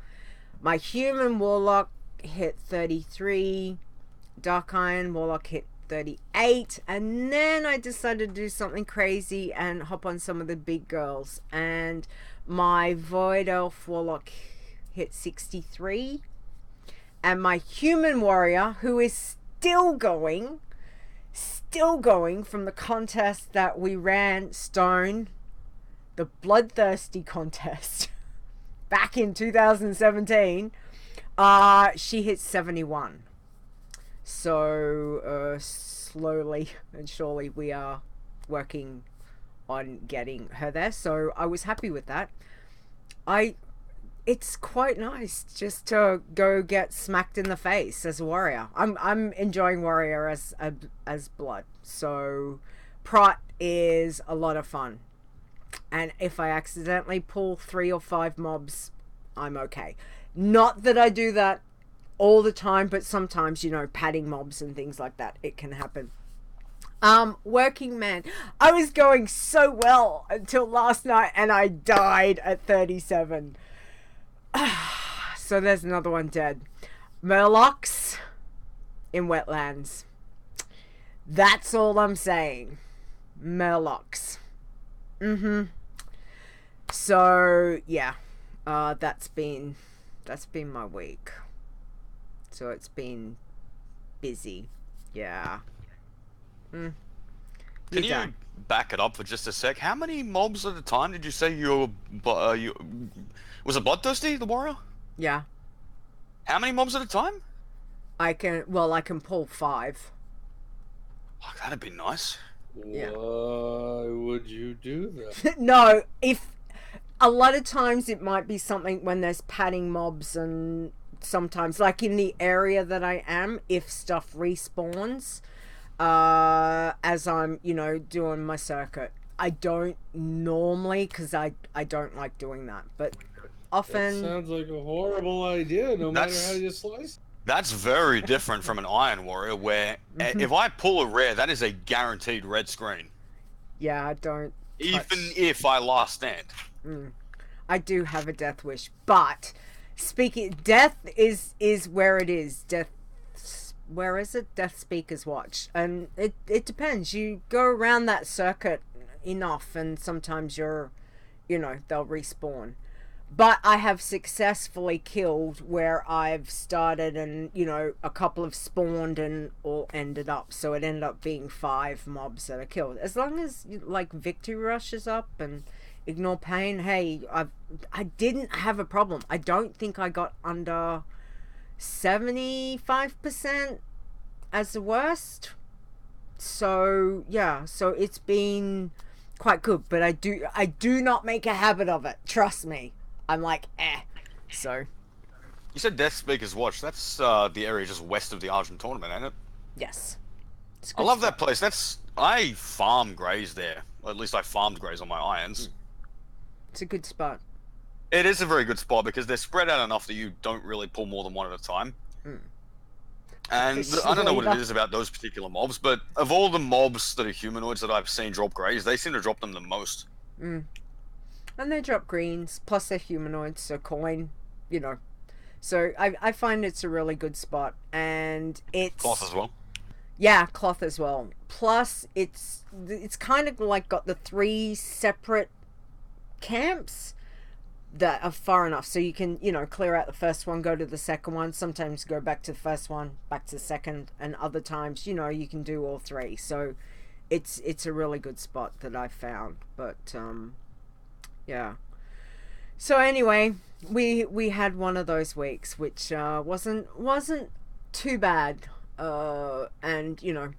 my Human Warlock hit 33, Dark Iron Warlock hit 38, and then I decided to do something crazy and hop on some of the big girls, and my Void Elf Warlock hit 63, and my Human Warrior, who is still going from the contest that we ran, Stone, the Bloodthirsty contest back in 2017, she hit 71. So slowly and surely we are working on getting her there, so I was happy with that. It's quite nice just to go get smacked in the face as a warrior. I'm enjoying warrior as blood. So Prot is a lot of fun. And if I accidentally pull 3 or 5 mobs, I'm okay. Not that I do that all the time, but sometimes, you know, padding mobs and things like that, it can happen. Working man. I was going so well until last night and I died at 37. So there's another one dead. Murlocs in wetlands. That's all I'm saying. Murlocs. So yeah, that's been my week. So it's been busy. Yeah. Can you back it up for just a sec? How many mobs at a time did you say you was it Bloodthirsty, the warrior? Yeah. How many mobs at a time? I can pull 5. Oh, that'd be nice. Yeah. Why would you do that? No, if a lot of times it might be something when there's padding mobs, and sometimes like in the area that I am, if stuff respawns as I'm, you know, doing my circuit. I don't normally, because I don't like doing that, but often... That sounds like a horrible idea, no matter how you slice. That's very different from an Iron Warrior, where if I pull a rare, that is a guaranteed red screen. Yeah, I don't Even if I last stand. I do have a death wish, but death is where it is. Where is it? Death Speaker's Watch. And it depends. You go around that circuit enough and sometimes they'll respawn. But I have successfully killed where I've started and, you know, a couple have spawned and all ended up. So it ended up being 5 mobs that are killed. As long as, like, victory rushes up and ignore pain, hey, I didn't have a problem. I don't think I got under 75% as the worst. So, yeah. So it's been quite good. But I do not make a habit of it. Trust me. I'm like, So. You said Death Speaker's Watch. That's the area just west of the Argent tournament, ain't it? Yes. I love that place. I farm greys there. Or at least I farmed greys on my irons. It's a good spot. It is a very good spot because they're spread out enough that you don't really pull more than one at a time. And I don't know what it is about those particular mobs, but of all the mobs that are humanoids that I've seen drop greys, they seem to drop them the most. And they drop greens, plus they're humanoids, so coin, you know. So I find it's a really good spot, and it's... Cloth as well. Yeah, cloth as well. Plus, it's kind of like got the 3 separate camps that are far enough, so you can, you know, clear out the first one, go to the second one, sometimes go back to the first one, back to the second, and other times, you know, you can do all 3. So it's a really good spot that I found, but... yeah. So anyway, we had one of those weeks which wasn't too bad, and you know,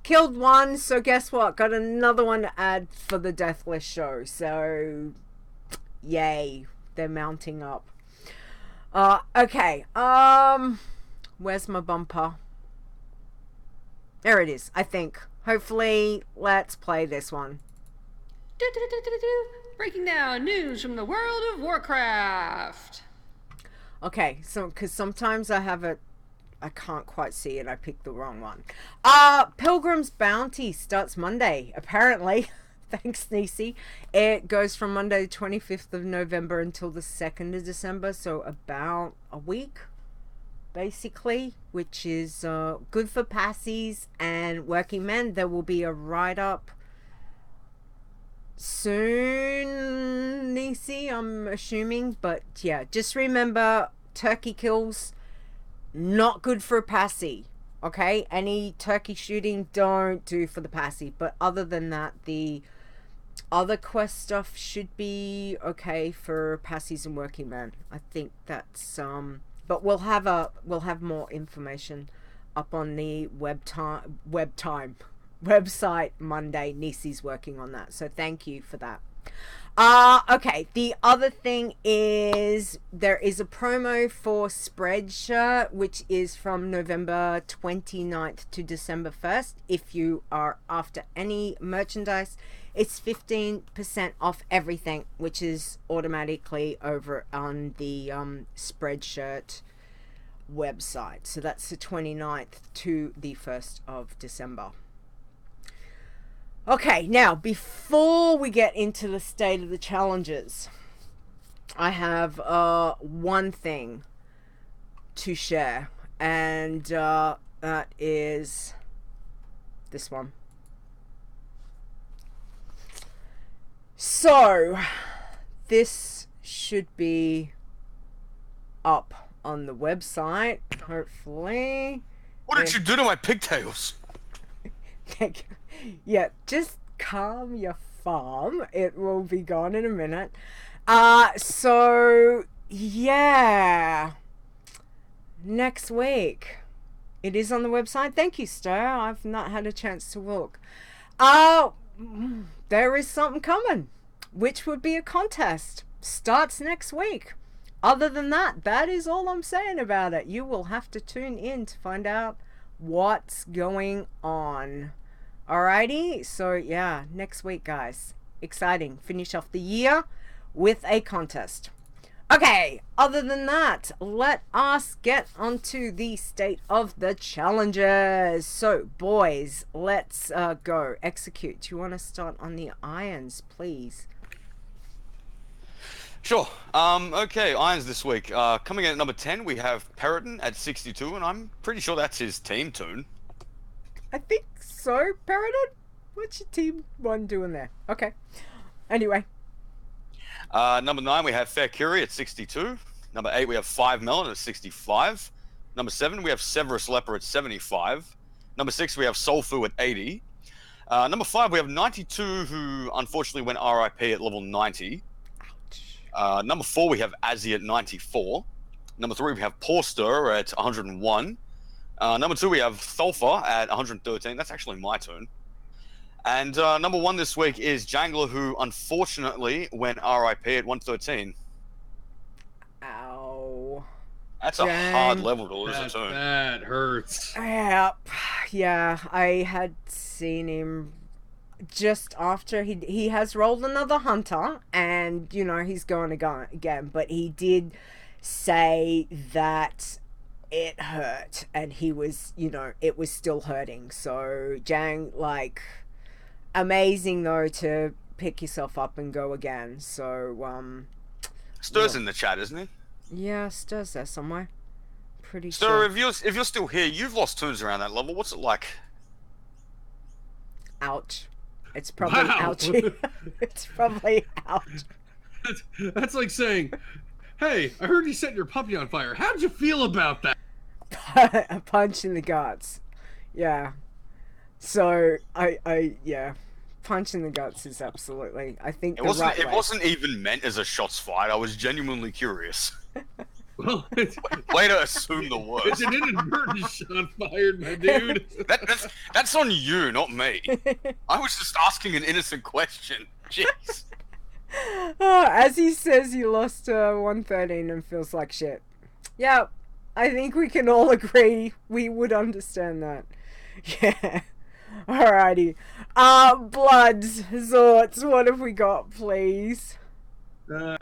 killed one. So guess what? Got another one to add for the Deathless show. So yay, they're mounting up. Okay. Where's my bumper? There it is. I think. Hopefully, let's play this one. breaking down news from the world of Warcraft. Okay, so because sometimes I can't quite see it. I picked the wrong one. Pilgrim's Bounty starts Monday, apparently. Thanks, Nisi. It goes from Monday the 25th of November until the 2nd of December, so about a week, basically, which is good for passies and working men. There will be a write-up soon, Nisi, I'm assuming, but yeah, just remember, turkey kills, not good for a passy, okay? Any turkey shooting, don't do for the passy, but other than that, the other quest stuff should be okay for passies and working men. I think that's but we'll have more information up on the website Monday. Nisi's working on that, so thank you for that. Okay, the other thing is there is a promo for Spreadshirt, which is from November 29th to December 1st. If you are after any merchandise, it's 15% off everything, which is automatically over on the Spreadshirt website. So that's the 29th to the 1st of December. Okay, now, before we get into the state of the challenges, I have one thing to share, and that is this one. So, this should be up on the website, hopefully. What did you do to my pigtails? Yeah, just calm your farm. It will be gone in a minute. So, yeah. Next week. It is on the website. Thank you, Stir. I've not had a chance to look. There is something coming, which would be a contest. Starts next week. Other than that, that is all I'm saying about it. You will have to tune in to find out what's going on. Alrighty, so yeah, next week, guys. Exciting. Finish off the year with a contest. Okay, other than that, let us get onto the state of the challenges. So, boys, let's go. Execute. Do you want to start on the irons, please? Sure. Okay, irons this week. Coming in at number 10, we have Peridon at 62, and I'm pretty sure that's his team tune. I think so, Peridon? What's your team one doing there? Okay. Anyway. Number 9, we have Fair Curie at 62. Number 8, we have 5 Melon at 65. Number 7, we have Severus Leper at 75. Number 6, we have Soulfu at 80. Number 5, we have 92, who unfortunately went RIP at level 90. Ouch. Number 4, we have Azzy at 94. Number 3, we have Porster at 101. Number 2, we have Thulfa at 113. That's actually my turn. And number 1 this week is Jangler, who unfortunately went RIP at 113. Ow. That's a hard level to lose a turn. That hurts. Yep. Yeah, I had seen him just after he has rolled another hunter, and you know he's going to go again, but he did say that it hurt, and he was, you know, it was still hurting. So Jang, like, amazing though to pick yourself up and go again. So Stir's in the chat, isn't he? Yeah, Stir's there somewhere. Pretty Stir, sure. if you're still here, you've lost tunes around that level. What's it like? Ouch. It's probably Wow. ouchy. It's probably ouch. That's like saying, hey, I heard you set your puppy on fire. How'd you feel about that? A punch in the guts. Yeah. So yeah. Punch in the guts is absolutely, I think, It wasn't even meant as a shots fight. I was genuinely curious. Well, Way to assume the worst. it's an inadvertent shot fired, my dude. That's on you, not me. I was just asking an innocent question. Jeez. As he says, he lost 113 and feels like shit. Yeah, I think we can all agree we would understand that. Yeah. Alrighty. Bloods, Xortz, what have we got, please? Uh,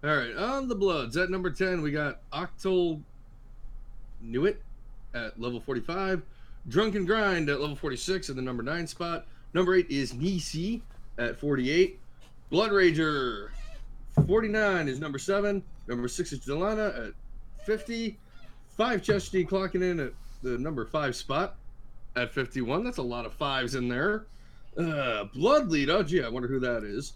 all right, on the Bloods at number 10, we got Octal Nuit at level 45, Drunken Grind at level 46 in the number 9 spot. Number 8 is Nisi at 48. Blood Rager 49 is number 7. Number 6 is Delana at 50. 5 Chesty clocking in at the number 5 spot at 51. That's a lot of 5s in there. Blood Leeta. Gee, I wonder who that is.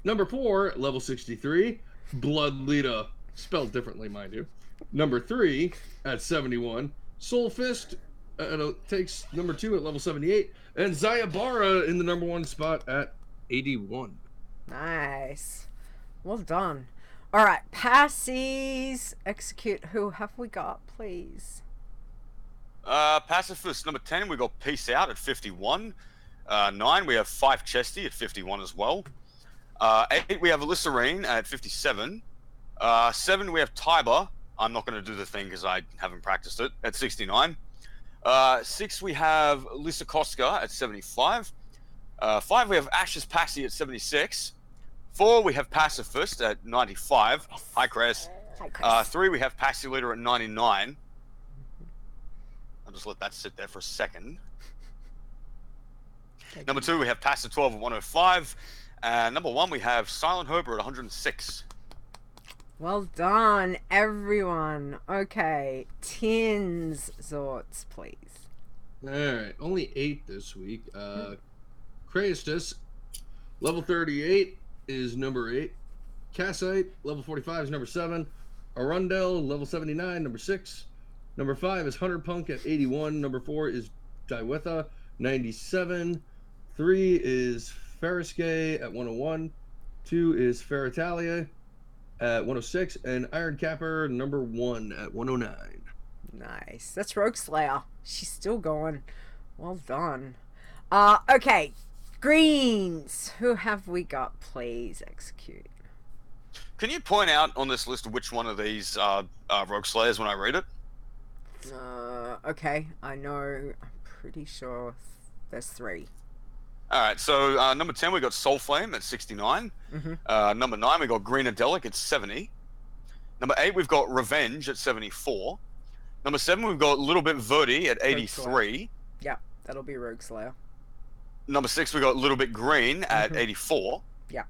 Number 4, level 63. Blood Leeta. Spelled differently, mind you. Number 3 at 71. Soul Fist takes number 2 at level 78. And Zayabara in the number 1 spot at 81. Nice. Well done. Alright, passies. Execute. Who have we got, please? Pacifist number 10, we got Peace Out at 51. 9, we have 5 Chesty at 51 as well. 8, we have Elisarine at 57. 7, we have Tiber. I'm not going to do the thing because I haven't practiced it, at 69. 6, we have Lisa Koska at 75. 5, we have Ashes Passy at 76. 4, we have Pacifist at 95. Hi, Chris. Hi, Chris. 3, we have Passy Leader at 99. I'll just let that sit there for a second. Number 2, we have Passer 12 at 105. And number 1, we have Silent Herber at 106. Well done, everyone. Okay, tins, Xortz, please. Alright, only 8 this week. Kraistus, level 38 is number 8. Cassite, level 45 is number 7. Arundel, level 79, number 6. Number 5 is Hunter Punk at 81. Number 4 is Daiwetha, 97. 3 is Ferrisgay at 101. 2 is Ferritalia at 106. And Iron Capper, number 1 at 109. Nice. That's Rogue Slayer. She's still going. Well done. Okay. Greens. Who have we got, please? Execute. Can you point out on this list which one of these are Rogue Slayers when I read it? Okay. I know. I'm pretty sure there's 3. Alright, so number 10 we got Soul Flame at 69. Number 9 we got Green Adelic at 70. Number 8 we've got Revenge at 74. Number 7 we've got Little Bit Verdi at 83. Yeah, that'll be Rogue Slayer. Number 6 we got Little Bit Green at 84. Yeah.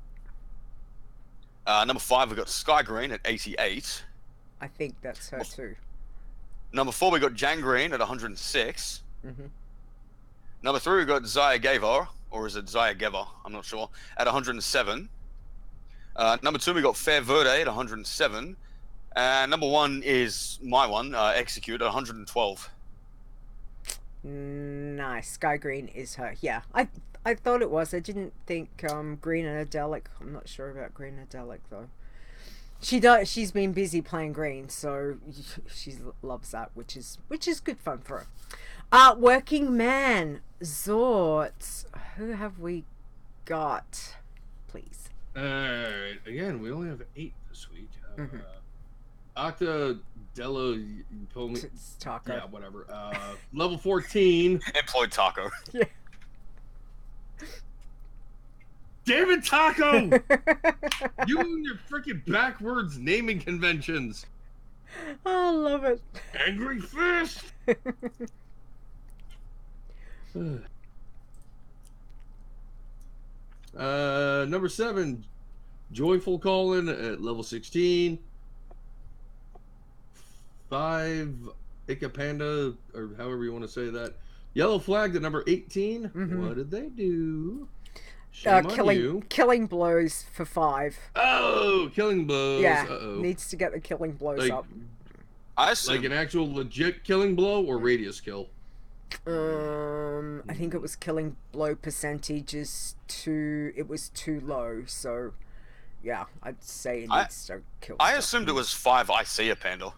Number 5 we got Sky Green at 88. I think that's her too. Number 4 we got Jan Green at 106. Number 3 we got Zaya Gavar, or is it Zaya Gever? I'm not sure. At 107. Number 2 we got Fair Verde at 107. Number 1 is my one, Execute at 112. Nice. Sky Green is her. Yeah, I thought it was. I didn't think Green Adelic. I'm not sure about Green Adelic though. She's been busy playing green, so she loves that, which is good fun for her. Working Man, Xortz. Who have we got, please? Alright, again, we only have 8 this week. Octa Dello Taco. Yeah, whatever. Level 14. Employed Taco. Yeah. Damn it, Taco! You and your freaking backwards naming conventions. I love it. Angry Fist! Number 7, Joyful Colin at level 16. 5, Icapanda, or however you want to say that. Yellow Flag at number 18. What did they do? Killing blows for 5. Oh, killing blows. Yeah, needs to get the killing blows up. I assume... Like an actual legit killing blow or radius kill? I think it was killing blow percentage it was too low, so yeah, I'd say it needs to kill. I assumed it was 5 I See a Panda.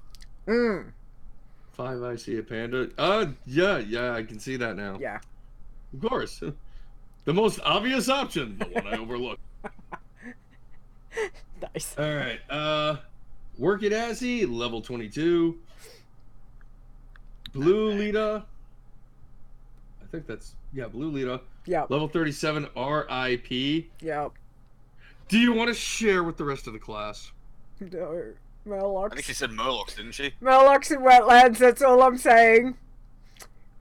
5 I See a Panda. Yeah, I can see that now. Yeah. Of course. The most obvious option, the one I overlooked. Nice. Alright, Work It Azzy, level 22. Blue Leeta. I think that's, Blue Leeta. Yeah. Level 37, RIP. Yep. Do you want to share with the rest of the class? No. I Murlocs. think she said Murlocs, didn't she? Murlocs and wetlands, that's all I'm saying.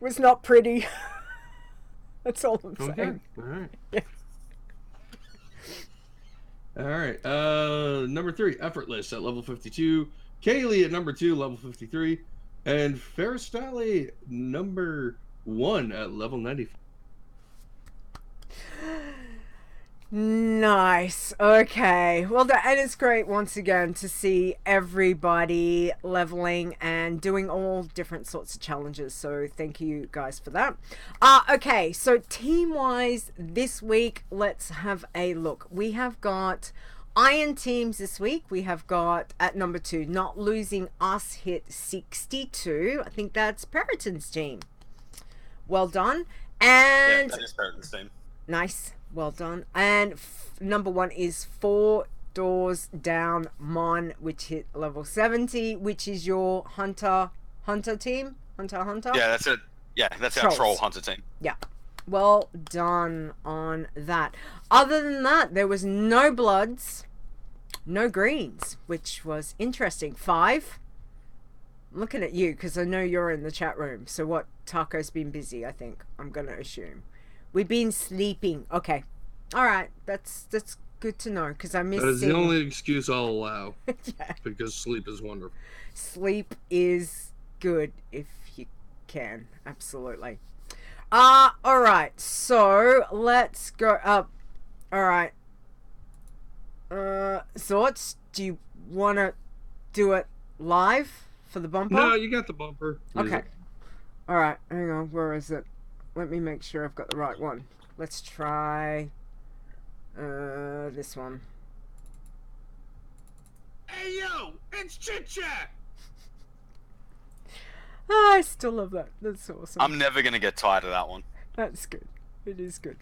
Was not pretty. That's all I'm saying. Alright. Yeah. Alright. Number 3, Effortless at level 52. Kaylee at number 2, level 53. And Ferristale, number 1 at level 95. Nice. Okay. Well, and it's great once again to see everybody leveling and doing all different sorts of challenges. So thank you guys for that. Okay. So team-wise this week, let's have a look. We have got Iron teams this week. We have got at number 2, Not Losing Us hit 62. I think that's Periton's team. Well done. And Yeah, that is Periton's team. Nice. Well done. And number 1 is 4 Doors Down Mon, which hit level 70, which is your Hunter team? Hunter? Yeah, that's it. Yeah, that's our Troll Hunter team. Yeah. Well done on that. Other than that, there was no Bloods, no Greens, which was interesting. 5. I'm looking at you because I know you're in the chat room. So what? Taco's been busy, I think. I'm going to assume. We've been sleeping. Okay. All right. That's good to know because I missed. That is the only excuse I'll allow. Yeah. Because sleep is wonderful. Sleep is good if you can. Absolutely. All right. So let's go up. All right. Xortz, do you want to do it live for the bumper? No, you got the bumper. Okay. All right. Hang on. Where is it? Let me make sure I've got the right one. Let's try this one. Hey yo, it's Chit Chat. I still love that. That's awesome. I'm never gonna get tired of that one. That's good. It is good.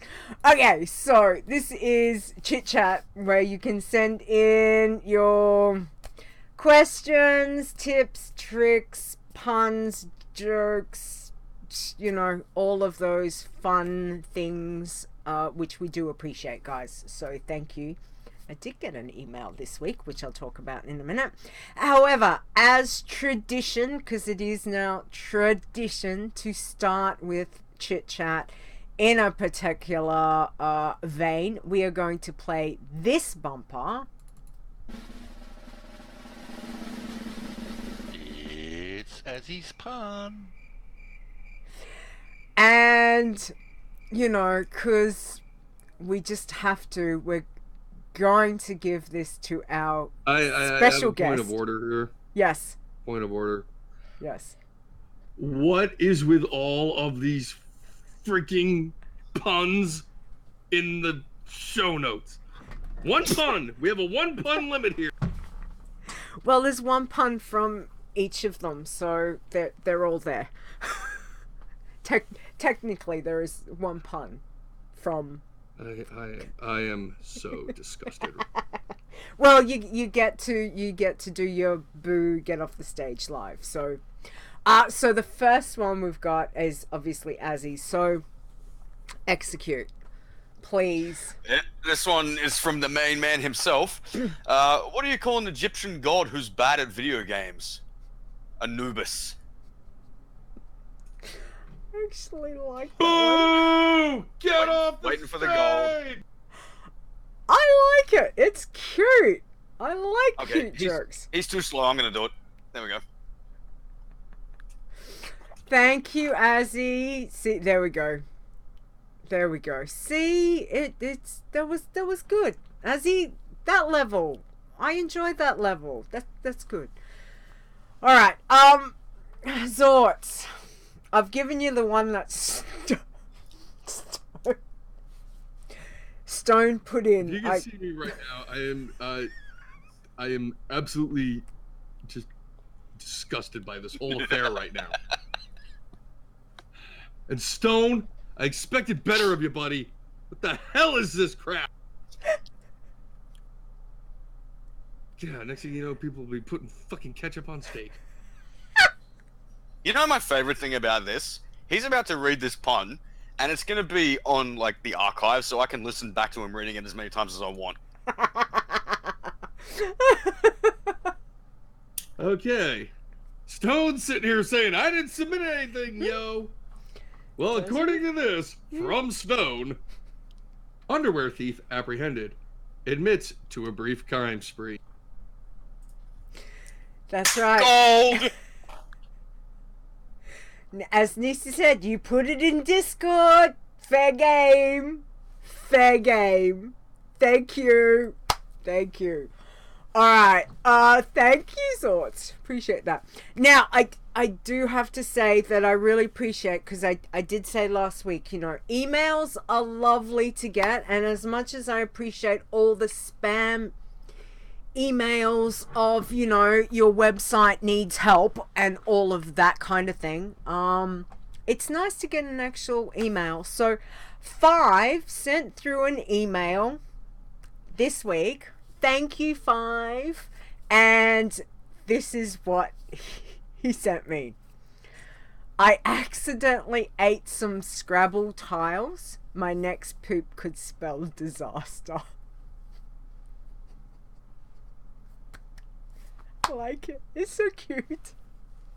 Okay, so this is Chit Chat, where you can send in your questions, tips, tricks, puns, jokes, you know, all of those fun things, which we do appreciate, guys. So thank you. I did get an email this week, which I'll talk about in a minute. However, as tradition, because it is now tradition to start with Chit Chat in a particular vein, we are going to play this bumper. It's Azzy's pun. And, you know, because we just have to, we're going to give this to our special guest. Point of order here. Yes. Point of order. Yes. What is with all of these freaking puns in the show notes? One pun. We have a 1 pun limit here. Well, there's 1 pun from each of them, so they're all there. Technically, there is 1 pun from. I am so disgusted. Well, you get to do your boo get off the stage live. So so the first one we've got is obviously Azzy. So Eexecute, please. Yeah, this one is from the main man himself. What do you call an Egyptian god who's bad at video games? Anubis. I actually like that one. Boo! Get off the Waiting for the stage! I like it. It's cute. I like Okay, cute jokes. he's too slow. I'm gonna do it. There we go. Thank you, Azzy. See, there we go. There we go. See, that was good. Azzy, that level. I enjoyed that level. That's good. All right. Xortz. I've given you the one that's Stone put in. You can see me right now. I am absolutely just disgusted by this whole affair right now. And Stone, I expected better of you, buddy. What the hell is this crap? Yeah, next thing you know, people will be putting fucking ketchup on steak. You know my favorite thing about this? He's about to read this pun, and it's going to be on, like, the archive, so I can listen back to him reading it as many times as I want. Okay. Stone's sitting here saying, I didn't submit anything, yo. Well, according to this, from Stone, underwear thief apprehended. Admits to a brief crime spree. That's right. Gold! As Nisi said, you put it in Discord. Fair game. Fair game. Thank you. Thank you. Alright. Thank you, Xortz. Appreciate that. Now, I do have to say that I really appreciate, because I did say last week, you know, emails are lovely to get, and as much as I appreciate all the spam emails of, you know, your website needs help and all of that kind of thing, it's nice to get an actual email. So 5 sent through an email this week. Thank you, 5. And this is what he sent me. I accidentally ate some Scrabble tiles. My next poop could spell disaster. I like it. It's so cute.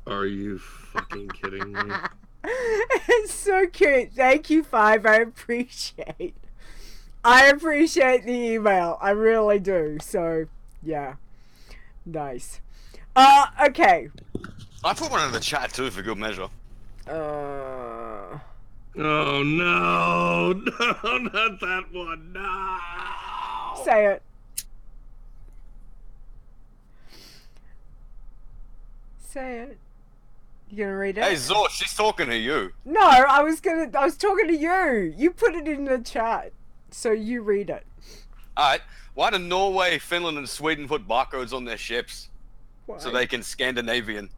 Are you fucking kidding me? It's so cute. Thank you, 5. I appreciate the email. I really do. So, yeah. Nice. Okay. I put one in the chat too for good measure. Oh no, no, not that one, no. Say it. Say it. You gonna read it? Hey Zorch, she's talking to you. No, I was talking to you. You put it in the chat. So you read it. Alright. Why do Norway, Finland, and Sweden put barcodes on their ships? Why? So they can Scandinavian.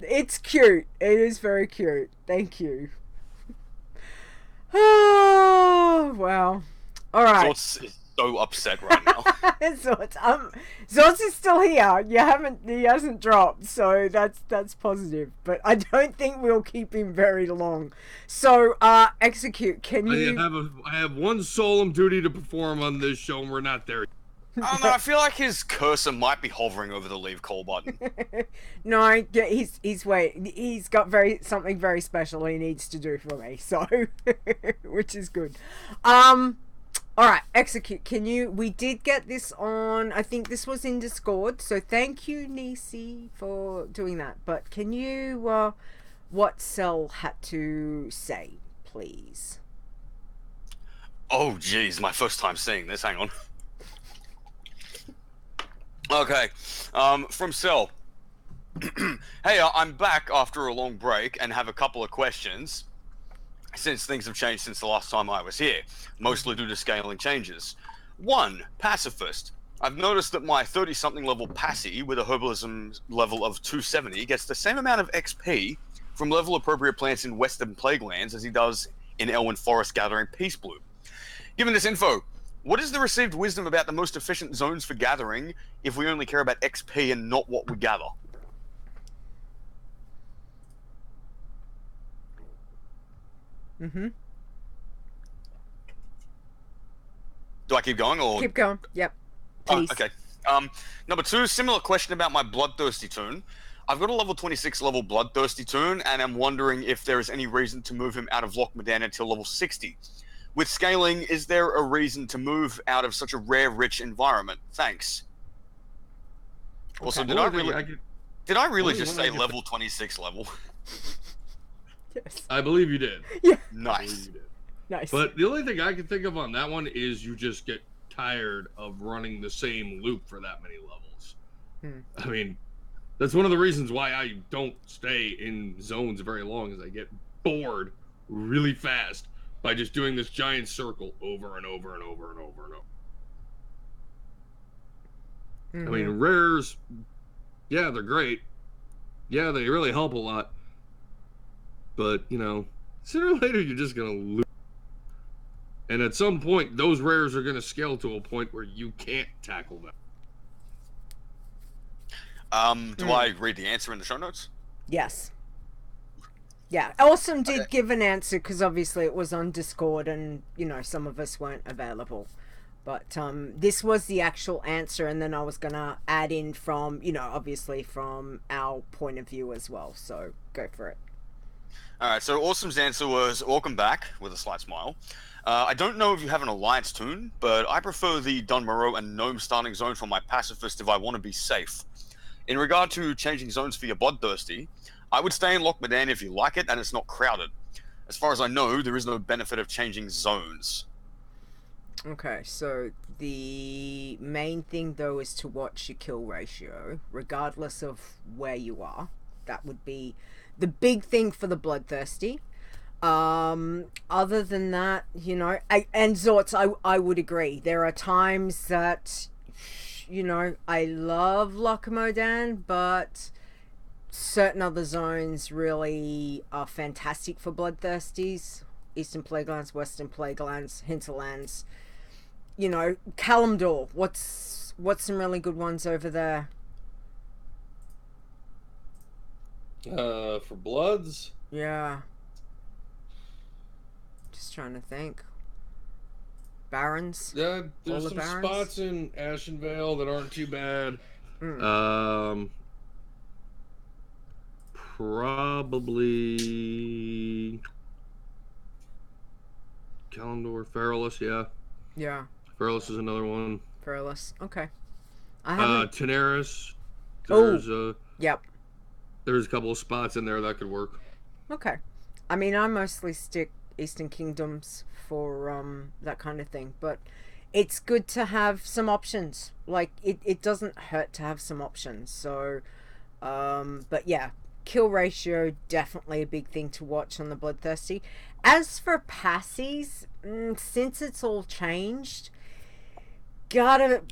It's cute. It is very cute. Thank you. Oh, wow. All right. Zorch is so upset right now. Xortz is still here. He hasn't dropped, so that's positive. But I don't think we'll keep him very long. So, Execute, can you... I have one solemn duty to perform on this show, and we're not there. I don't know, I feel like his cursor might be hovering over the leave call button. No, he's got something very special he needs to do for me, so which is good. Alright, Execute, we did get this on, I think this was in Discord, so thank you, Nisi, for doing that. But can you, what Cell had to say, please? Oh, geez, my first time seeing this, hang on. Okay, from Cell. Hey, I'm back after a long break and have a couple of questions, since things have changed since the last time I was here, mostly due to scaling changes. 1. Pacifist. I've noticed that my 30-something level Passy with a herbalism level of 270 gets the same amount of XP from level-appropriate plants in Western Plaguelands as he does in Elwyn Forest gathering Peace Bloom. Given this info, what is the received wisdom about the most efficient zones for gathering if we only care about XP and not what we gather? Mm-hmm. Do I keep going or? Keep going. Yep. Oh, Please. okay. Number 2, similar question about my Bloodthirsty toon. I've got a level 26 level Bloodthirsty toon, and I'm wondering if there is any reason to move him out of Loch Modan until level 60. With scaling, is there a reason to move out of such a rare, rich environment? Thanks. Okay. Also, did I really just say level 26 level? Yes. I believe you did. Yeah. Nice. Nice. But the only thing I can think of on that one is you just get tired of running the same loop for that many levels. I mean, that's one of the reasons why I don't stay in zones very long, is I get bored really fast by just doing this giant circle over and over and over and over and over. I mean, rares, yeah, they're great. Yeah, they really help a lot. But, you know, Sooner or later, you're just gonna lose. And at some point, those rares are gonna scale to a point where you can't tackle them. Do I read the answer in the show notes? Yes. Yeah, Awesome did give an answer because obviously it was on Discord and, you know, some of us weren't available. But this was the actual answer, and then I was going to add in from, you know, obviously from our point of view as well. So go for it. All right, so Awesome's answer was welcome back with a slight smile. I don't know if you have an Alliance tune, but I prefer the Don Moreau and Gnome starting zone for my pacifist if I want to be safe. In regard to changing zones for your Bloodthirsty, I would stay in Loch Medan if you like it and it's not crowded. As far as I know, there is no benefit of changing zones. Okay, so the main thing though is to watch your kill ratio, regardless of where you are. That would be the big thing for the Bloodthirsty. Other than that, you know, and Xortz, I would agree. There are times that, you know, I love Loch Modan, but certain other zones really are fantastic for Bloodthirsties. Eastern Plaguelands, Western Plaguelands, Hinterlands. You know, Kalimdor. What's some really good ones over there? For Bloods? Yeah. Just trying to think. Barons? Yeah, there's All the some Barons? spots in Ashenvale that aren't too bad. Probably Kalimdor, Feralus, yeah. Yeah. Feralus is another one. Feralus. Okay. I haven't... Tenaris. Yep. There's a couple of spots in there that could work. Okay. I mean, I mostly stick Eastern Kingdoms for that kind of thing, but it's good to have some options. Like, it doesn't hurt to have some options. So, but yeah, kill ratio, definitely a big thing to watch on the Bloodthirsty. As for passies, since it's all changed, gotta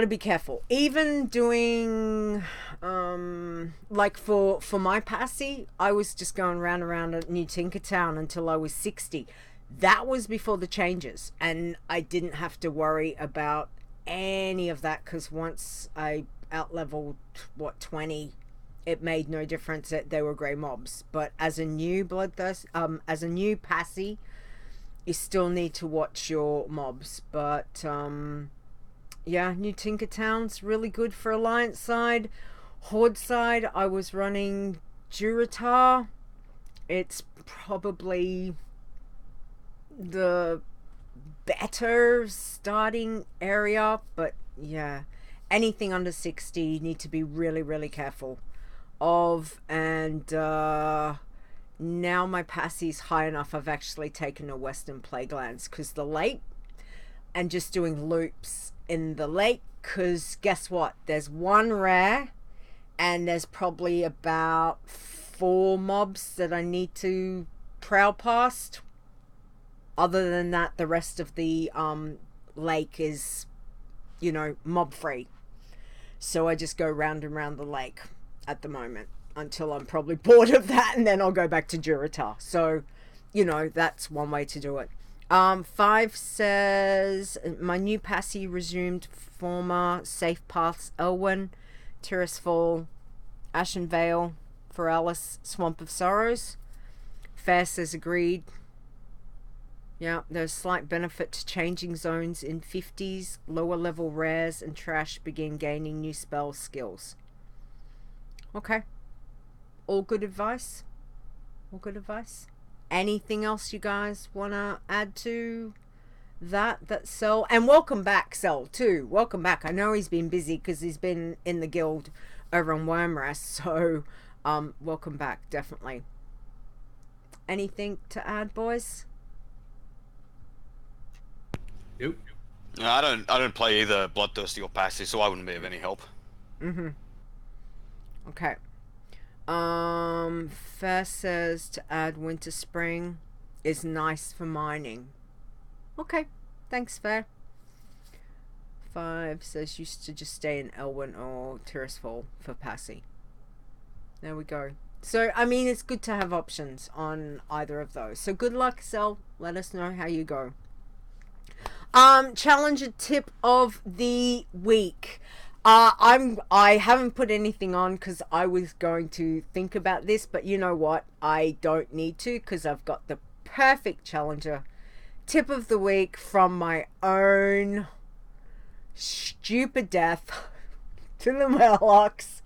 be careful. Even doing like for my passy, I was just going round and round at New Tinkertown until I was 60. That was before the changes, and I didn't have to worry about any of that because once I outleveled 20, it made no difference that they were grey mobs. But as a new as a new passy, you still need to watch your mobs. But yeah, New Tinkertown's really good for Alliance side. Horde side, I was running Durotar. It's probably the better starting area, but yeah, anything under 60 you need to be really, really careful of. And now my passy's high enough, I've actually taken a Western Plaguelands because the lake and just doing loops in the lake, because guess what, there's one rare and there's probably about 4 mobs that I need to prowl past. Other than that, the rest of the lake is, you know, mob free. So I just go round and round the lake at the moment until I'm probably bored of that, and then I'll go back to Durotar. So, you know, that's one way to do it. 5 says, my new passy resumed former safe paths: Elwyn, Tirisfal, Ashenvale, Feralus, Swamp of Sorrows. Fair says agreed. Yeah, there's slight benefit to changing zones in 50s. Lower level rares and trash begin gaining new spell skills. Okay. All good advice. All good advice. Anything else you guys want to add to that Cell? And welcome back, Cell, too. Welcome back. I know he's been busy because he's been in the guild over on Wormrest. So, welcome back, definitely. Anything to add, boys? Nope. No, I don't play either Bloodthirsty or Passy, so I wouldn't be of any help. Okay. Fair says to add Winter Spring is nice for mining. Okay, thanks, Fair. 5 says used to just stay in Elwyn or Tirisfal for Passy. There we go. So, I mean, it's good to have options on either of those. So, good luck, Cell. Let us know how you go. Challenger tip of the week. I haven't put anything on because I was going to think about this, but you know what? I don't need to because I've got the perfect challenger tip of the week from my own stupid death to the Murlocs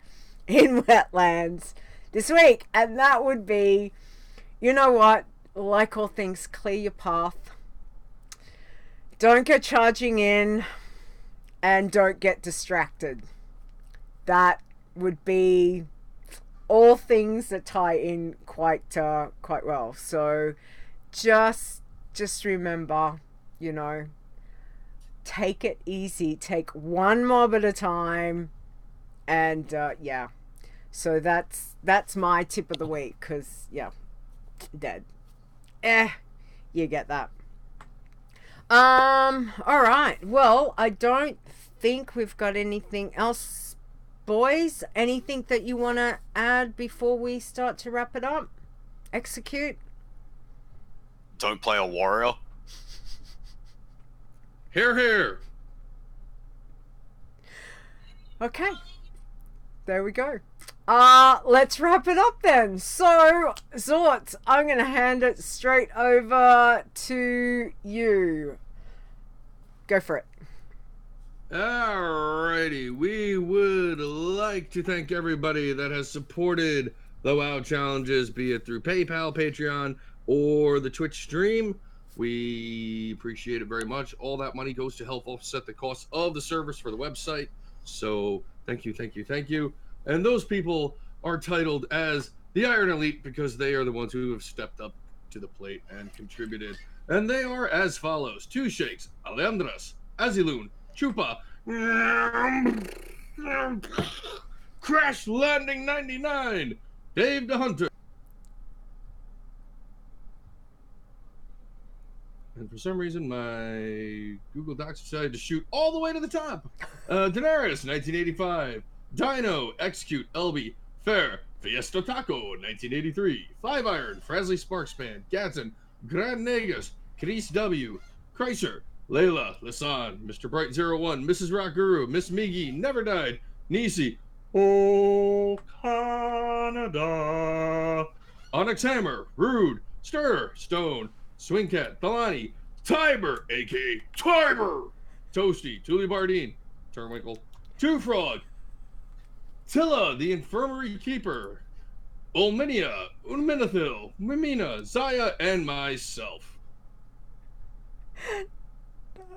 in wetlands this week. And that would be, you know what? Like all things, clear your path. Don't go charging in and don't get distracted. That would be all things that tie in quite well. So just remember, you know, take it easy. Take one mob at a time. And yeah. So that's my tip of the week, because yeah, dead. You get that. All right. Well, I don't think we've got anything else, boys. Anything that you want to add before we start to wrap it up? Execute. Don't play a warrior. Here, here. Okay. There we go. Let's wrap it up then. So, Xortz, I'm going to hand it straight over to you. Go for it. Alrighty, we would like to thank everybody that has supported the WoW challenges, be it through PayPal, Patreon, or the Twitch stream. We appreciate it very much. All that money goes to help offset the cost of the servers for the website. So thank you, thank you, thank you. And those people are titled as the Iron Elite because they are the ones who have stepped up to the plate and contributed. And they are as follows: Two Shakes, Alejandras, Azilun, Chupa, Crash Landing 99, Dave the Hunter. And for some reason, my Google Docs decided to shoot all the way to the top. Daenerys, 1985. Dino, Execute, Elby, Fair, Fiesta Taco, 1983. Five Iron, Frasley Sparkspan, Gadsden, Grand Negus, Chris W, Chrysler, Layla, Lasan, Mr. Bright 01, Mrs. Rock Guru, Miss Miggy, Never Died, Nisi, Oh Canada, Onyx Hammer, Rude, Stir, Stone, Swingcat, Thalani, Tiber, aka Tiber, Toasty, Tuli Bardine, Turnwinkle, Two Frog, Tilla, the Infirmary Keeper, Ulminia, Unminathil, Mimina, Zaya, and myself.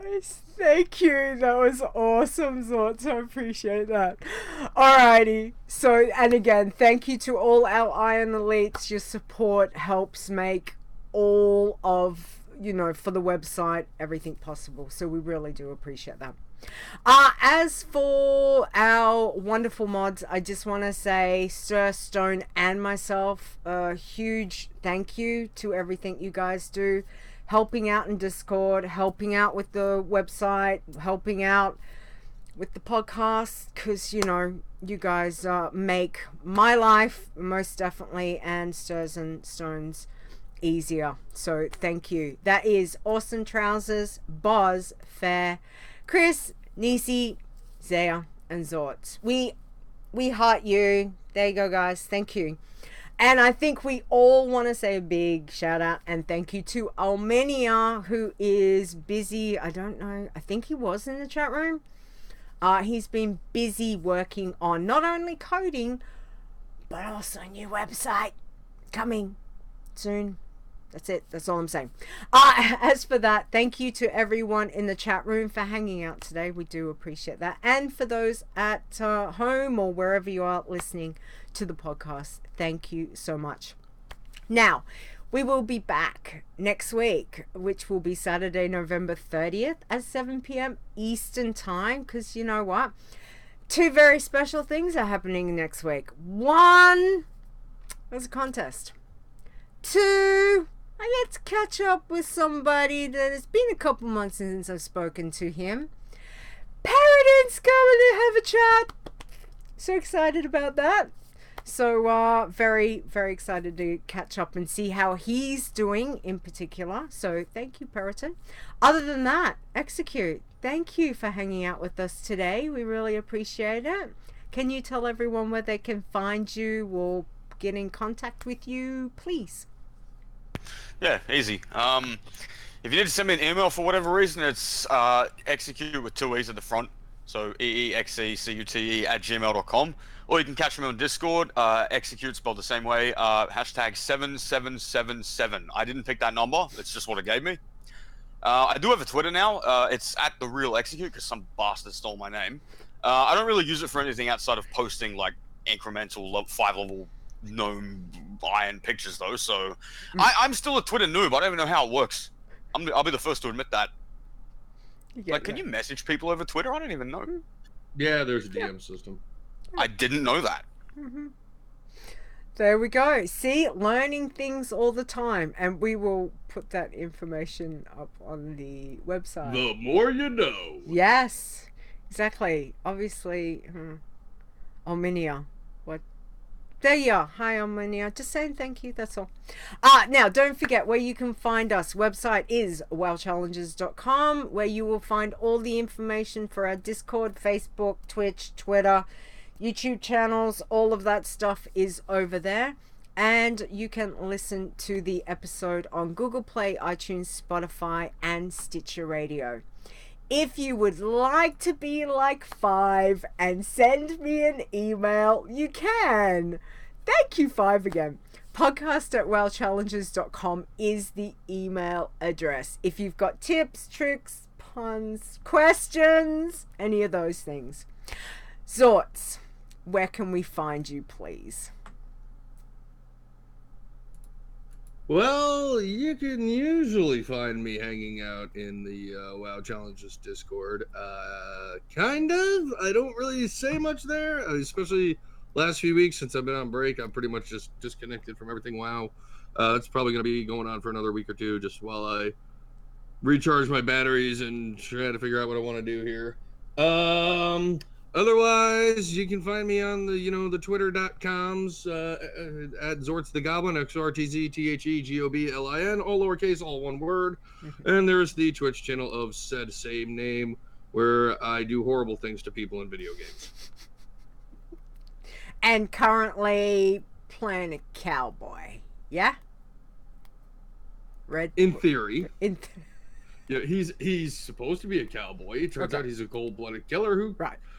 Nice. Thank you. That was awesome, Xortz. I appreciate that. Alrighty. So, and again, thank you to all our Iron Elites. Your support helps make all of, you know, for the website, everything possible. So we really do appreciate that. As for our wonderful mods, I just want to say Sir, Stone, and myself, a huge thank you to everything you guys do. Helping out in Discord, helping out with the website, helping out with the podcast, because, you know, you guys make my life most definitely, and Stirs and Stones, easier. So thank you. That is Awesome Trousers, Boz, Fair, Chris, Nisi, Zaya, and Xortz. We heart you. There you go, guys. Thank you. And I think we all want to say a big shout out and thank you to Almenia, who is busy. I don't know. I think he was in the chat room. He's been busy working on not only coding, but also a new website coming soon. That's it. That's all I'm saying. As for that, thank you to everyone in the chat room for hanging out today. We do appreciate that. And for those at home or wherever you are listening to the podcast, thank you so much. Now, we will be back next week, which will be Saturday, November 30th at 7 p.m. Eastern Time, because you know what? Two very special things are happening next week. One, there's a contest. Two, I get to catch up with somebody that has been a couple months since I've spoken to him. Paradin's coming to have a chat. So excited about that. So very, very excited to catch up and see how he's doing in particular. So thank you, Periton. Other than that, Eexecute, thank you for hanging out with us today. We really appreciate it. Can you tell everyone where they can find you or get in contact with you, please? Yeah, easy. If you need to send me an email for whatever reason, it's execute with 2 E's at the front. So eexecute@gmail.com. Or you can catch me on Discord, execute spelled the same way, hashtag 7777. I didn't pick that number, it's just what it gave me. I do have a Twitter now, it's at the real execute because some bastard stole my name. I don't really use it for anything outside of posting like incremental 5-level gnome iron pictures though, so I'm still a Twitter noob. I don't even know how it works. I'll be the first to admit that. Like, can you message people over Twitter? I don't even know. Yeah, there's a DM system. I didn't know that. There we go. See, learning things all the time, and we will put that information up on the website. The more you know. Yes, exactly. Obviously, Ominia. What? There you are. Hi, Ominia. Just saying thank you. That's all. Now, don't forget where you can find us. Website is wowchallenges.com, where you will find all the information for our Discord, Facebook, Twitch, Twitter, YouTube channels. All of that stuff is over there. And you can listen to the episode on Google Play, iTunes, Spotify, and Stitcher Radio. If you would like to be like 5 and send me an email, you can. Thank you, 5 again. podcast@wowchallenges.com is the email address. If you've got tips, tricks, puns, questions, any of those things. Xortz, where can we find you, please? Well, you can usually find me hanging out in the WoW Challenges Discord. Kind of. I don't really say much there, especially last few weeks since I've been on break. I'm pretty much just disconnected from everything WoW. It's probably going to be going on for another week or two just while I recharge my batteries and try to figure out what I want to do here. Otherwise, you can find me on the Twitter.coms at Xortzthegoblin, XortztheGoblin, all lowercase, all one word. And there's the Twitch channel of said same name, where I do horrible things to people in video games. And currently playing a cowboy. Yeah? In theory. Yeah, he's supposed to be a cowboy. It turns out he's a cold-blooded killer who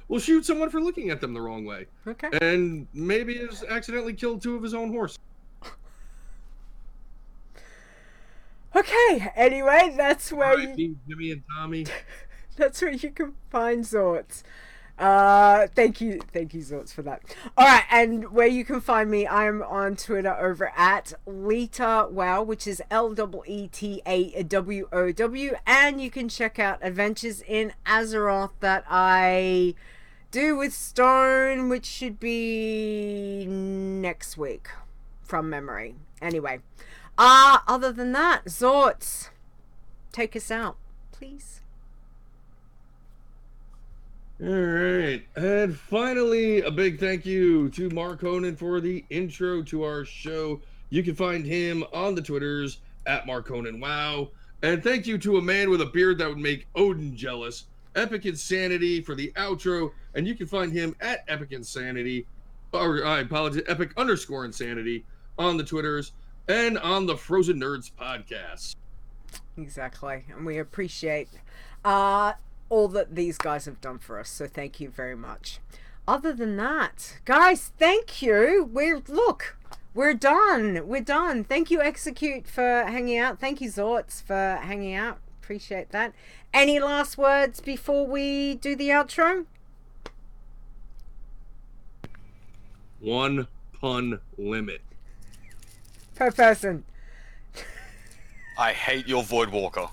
will shoot someone for looking at them the wrong way. Okay. And maybe has accidentally killed 2 of his own horses. Okay, anyway, that's where Jimmy and Tommy. That's where you can find Xortz. Thank you Xortz for that. Alright, and where you can find me, I'm on Twitter over at Leeta Wow, which is LEETAWOW, and you can check out Adventures in Azeroth that I do with Stone, which should be next week from memory. Anyway, other than that, Xortz, take us out, please. All right, and finally, a big thank you to Mark Honan for the intro to our show. You can find him on the Twitters at Mark Honan Wow. And thank you to a man with a beard that would make Odin jealous, Epic Insanity, for the outro. And you can find him at Epic Insanity, or I apologize, Epic_Insanity on the Twitters and on the Frozen Nerds podcast. Exactly, and we appreciate all that these guys have done for us, so thank you very much. Other than that, guys, thank you. We're done. Thank you, Eexecute, for hanging out. Thank you, Xortz, for hanging out. Appreciate that. Any last words before we do the outro? 1 pun limit per person. I hate your Voidwalker.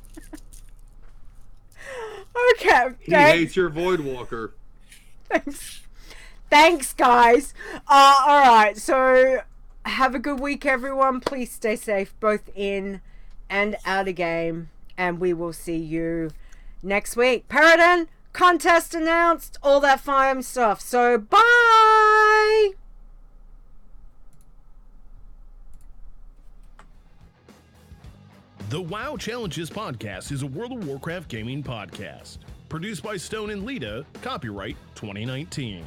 Okay. He hates your Voidwalker. Thanks, guys. All right. So have a good week, everyone. Please stay safe, both in and out of game, and we will see you next week. Paradin, contest announced, all that fine stuff. So bye. The WoW Challenges podcast is a World of Warcraft gaming podcast. Produced by Stone and Leeta, copyright 2019.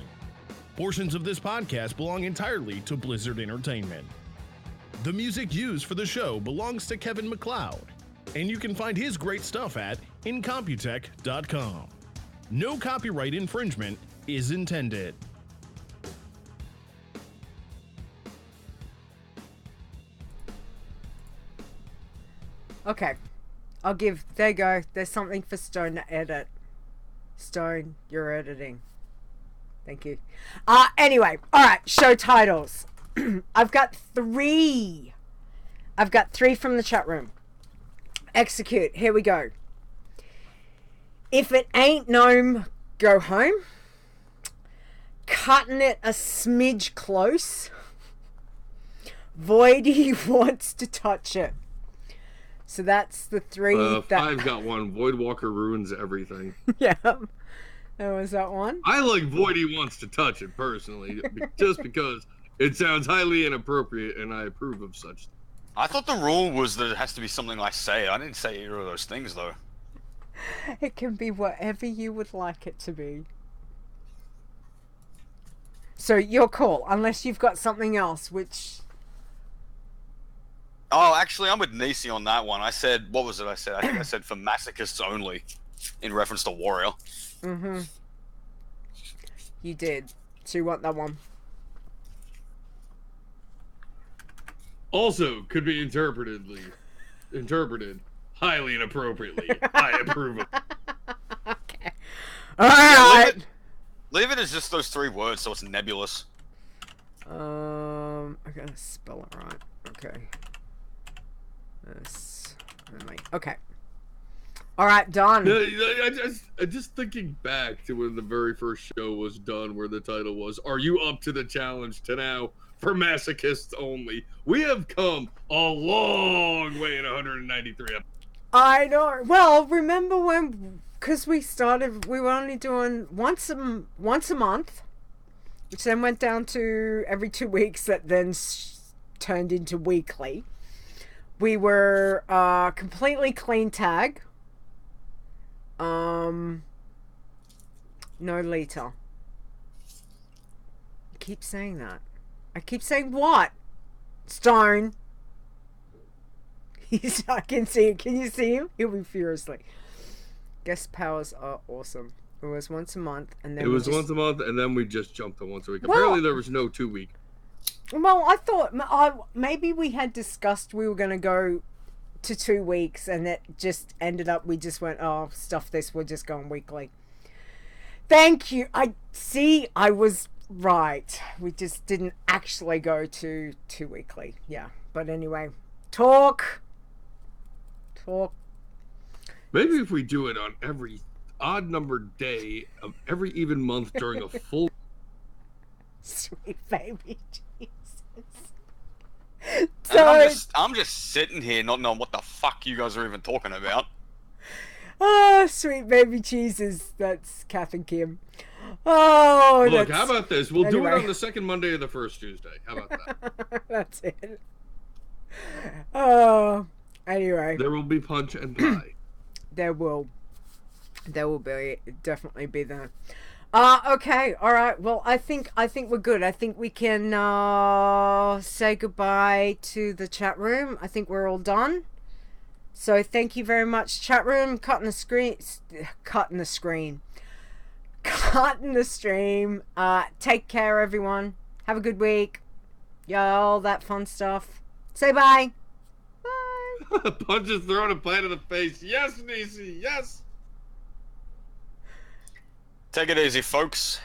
Portions of this podcast belong entirely to Blizzard Entertainment. The music used for the show belongs to Kevin MacLeod, and you can find his great stuff at incomputech.com. No copyright infringement is intended. Okay. There you go. There's something for Stone to edit. Stone, you're editing. Thank you. Anyway, alright, show titles. I've got three from the chat room. Execute, here we go. If it ain't gnome, go home. Cutting it a smidge close. Voidy wants to touch it. So that's the three. I've got one. Voidwalker ruins everything. Yeah. Oh, was that one? I like Voidy wants to touch it personally, just because it sounds highly inappropriate, and I approve of such. I thought the rule was that it has to be something I say. I didn't say either of those things, though. It can be whatever you would like it to be. So your call, unless you've got something else, which... Oh, actually, I'm with Nisi on that one. I said, what was it I said? I think I said for masochists only, in reference to Warrior. Mm-hmm. You did. So you want that one? Also, could be interpreted highly inappropriately. I approve of. Okay. Alright! Leave it as just those three words, so it's nebulous. I gotta spell it right. Okay. Okay. Alright, done. I just thinking back to when the very first show was done, where the title was, "Are you up to the challenge to now for masochists only?" We have come a long way in 193 episodes. I know. Well, remember when, because we were only doing once a month, which then went down to every 2 weeks, that then turned into weekly. We were completely clean tag. No Leeta. I keep saying that. I keep saying what? Stone. I can see it. Can you see him? He'll be furiously. Guest powers are awesome. It was once a month, and then once a month, and then we just jumped to once a week. Apparently, there was no 2 week. Well, I thought maybe we had discussed we were going to go to 2 weeks, and it just ended up we just went, oh, stuff this, we're just going weekly. Thank you. I was right. We just didn't actually go to 2 weekly. Yeah. But anyway, talk. Maybe if we do it on every odd numbered day of every even month during a full... Sweet baby Jesus. So I'm just sitting here not knowing what the fuck you guys are even talking about. Oh, sweet baby Jesus. That's Kath and Kim. Oh, look, how about this? We'll do it on the second Monday of the first Tuesday. How about that? That's it. Oh, anyway. There will be punch and pie. There will definitely be that. Okay, all right. Well, I think we're good. I think we can say goodbye to the chat room. I think we're all done. So thank you very much, chat room. Cutting the stream. Take care, everyone. Have a good week. Yeah, all that fun stuff. Say bye. Bye. Punch is thrown a plant in the face. Yes, Nisi. Yes. Take it easy, folks.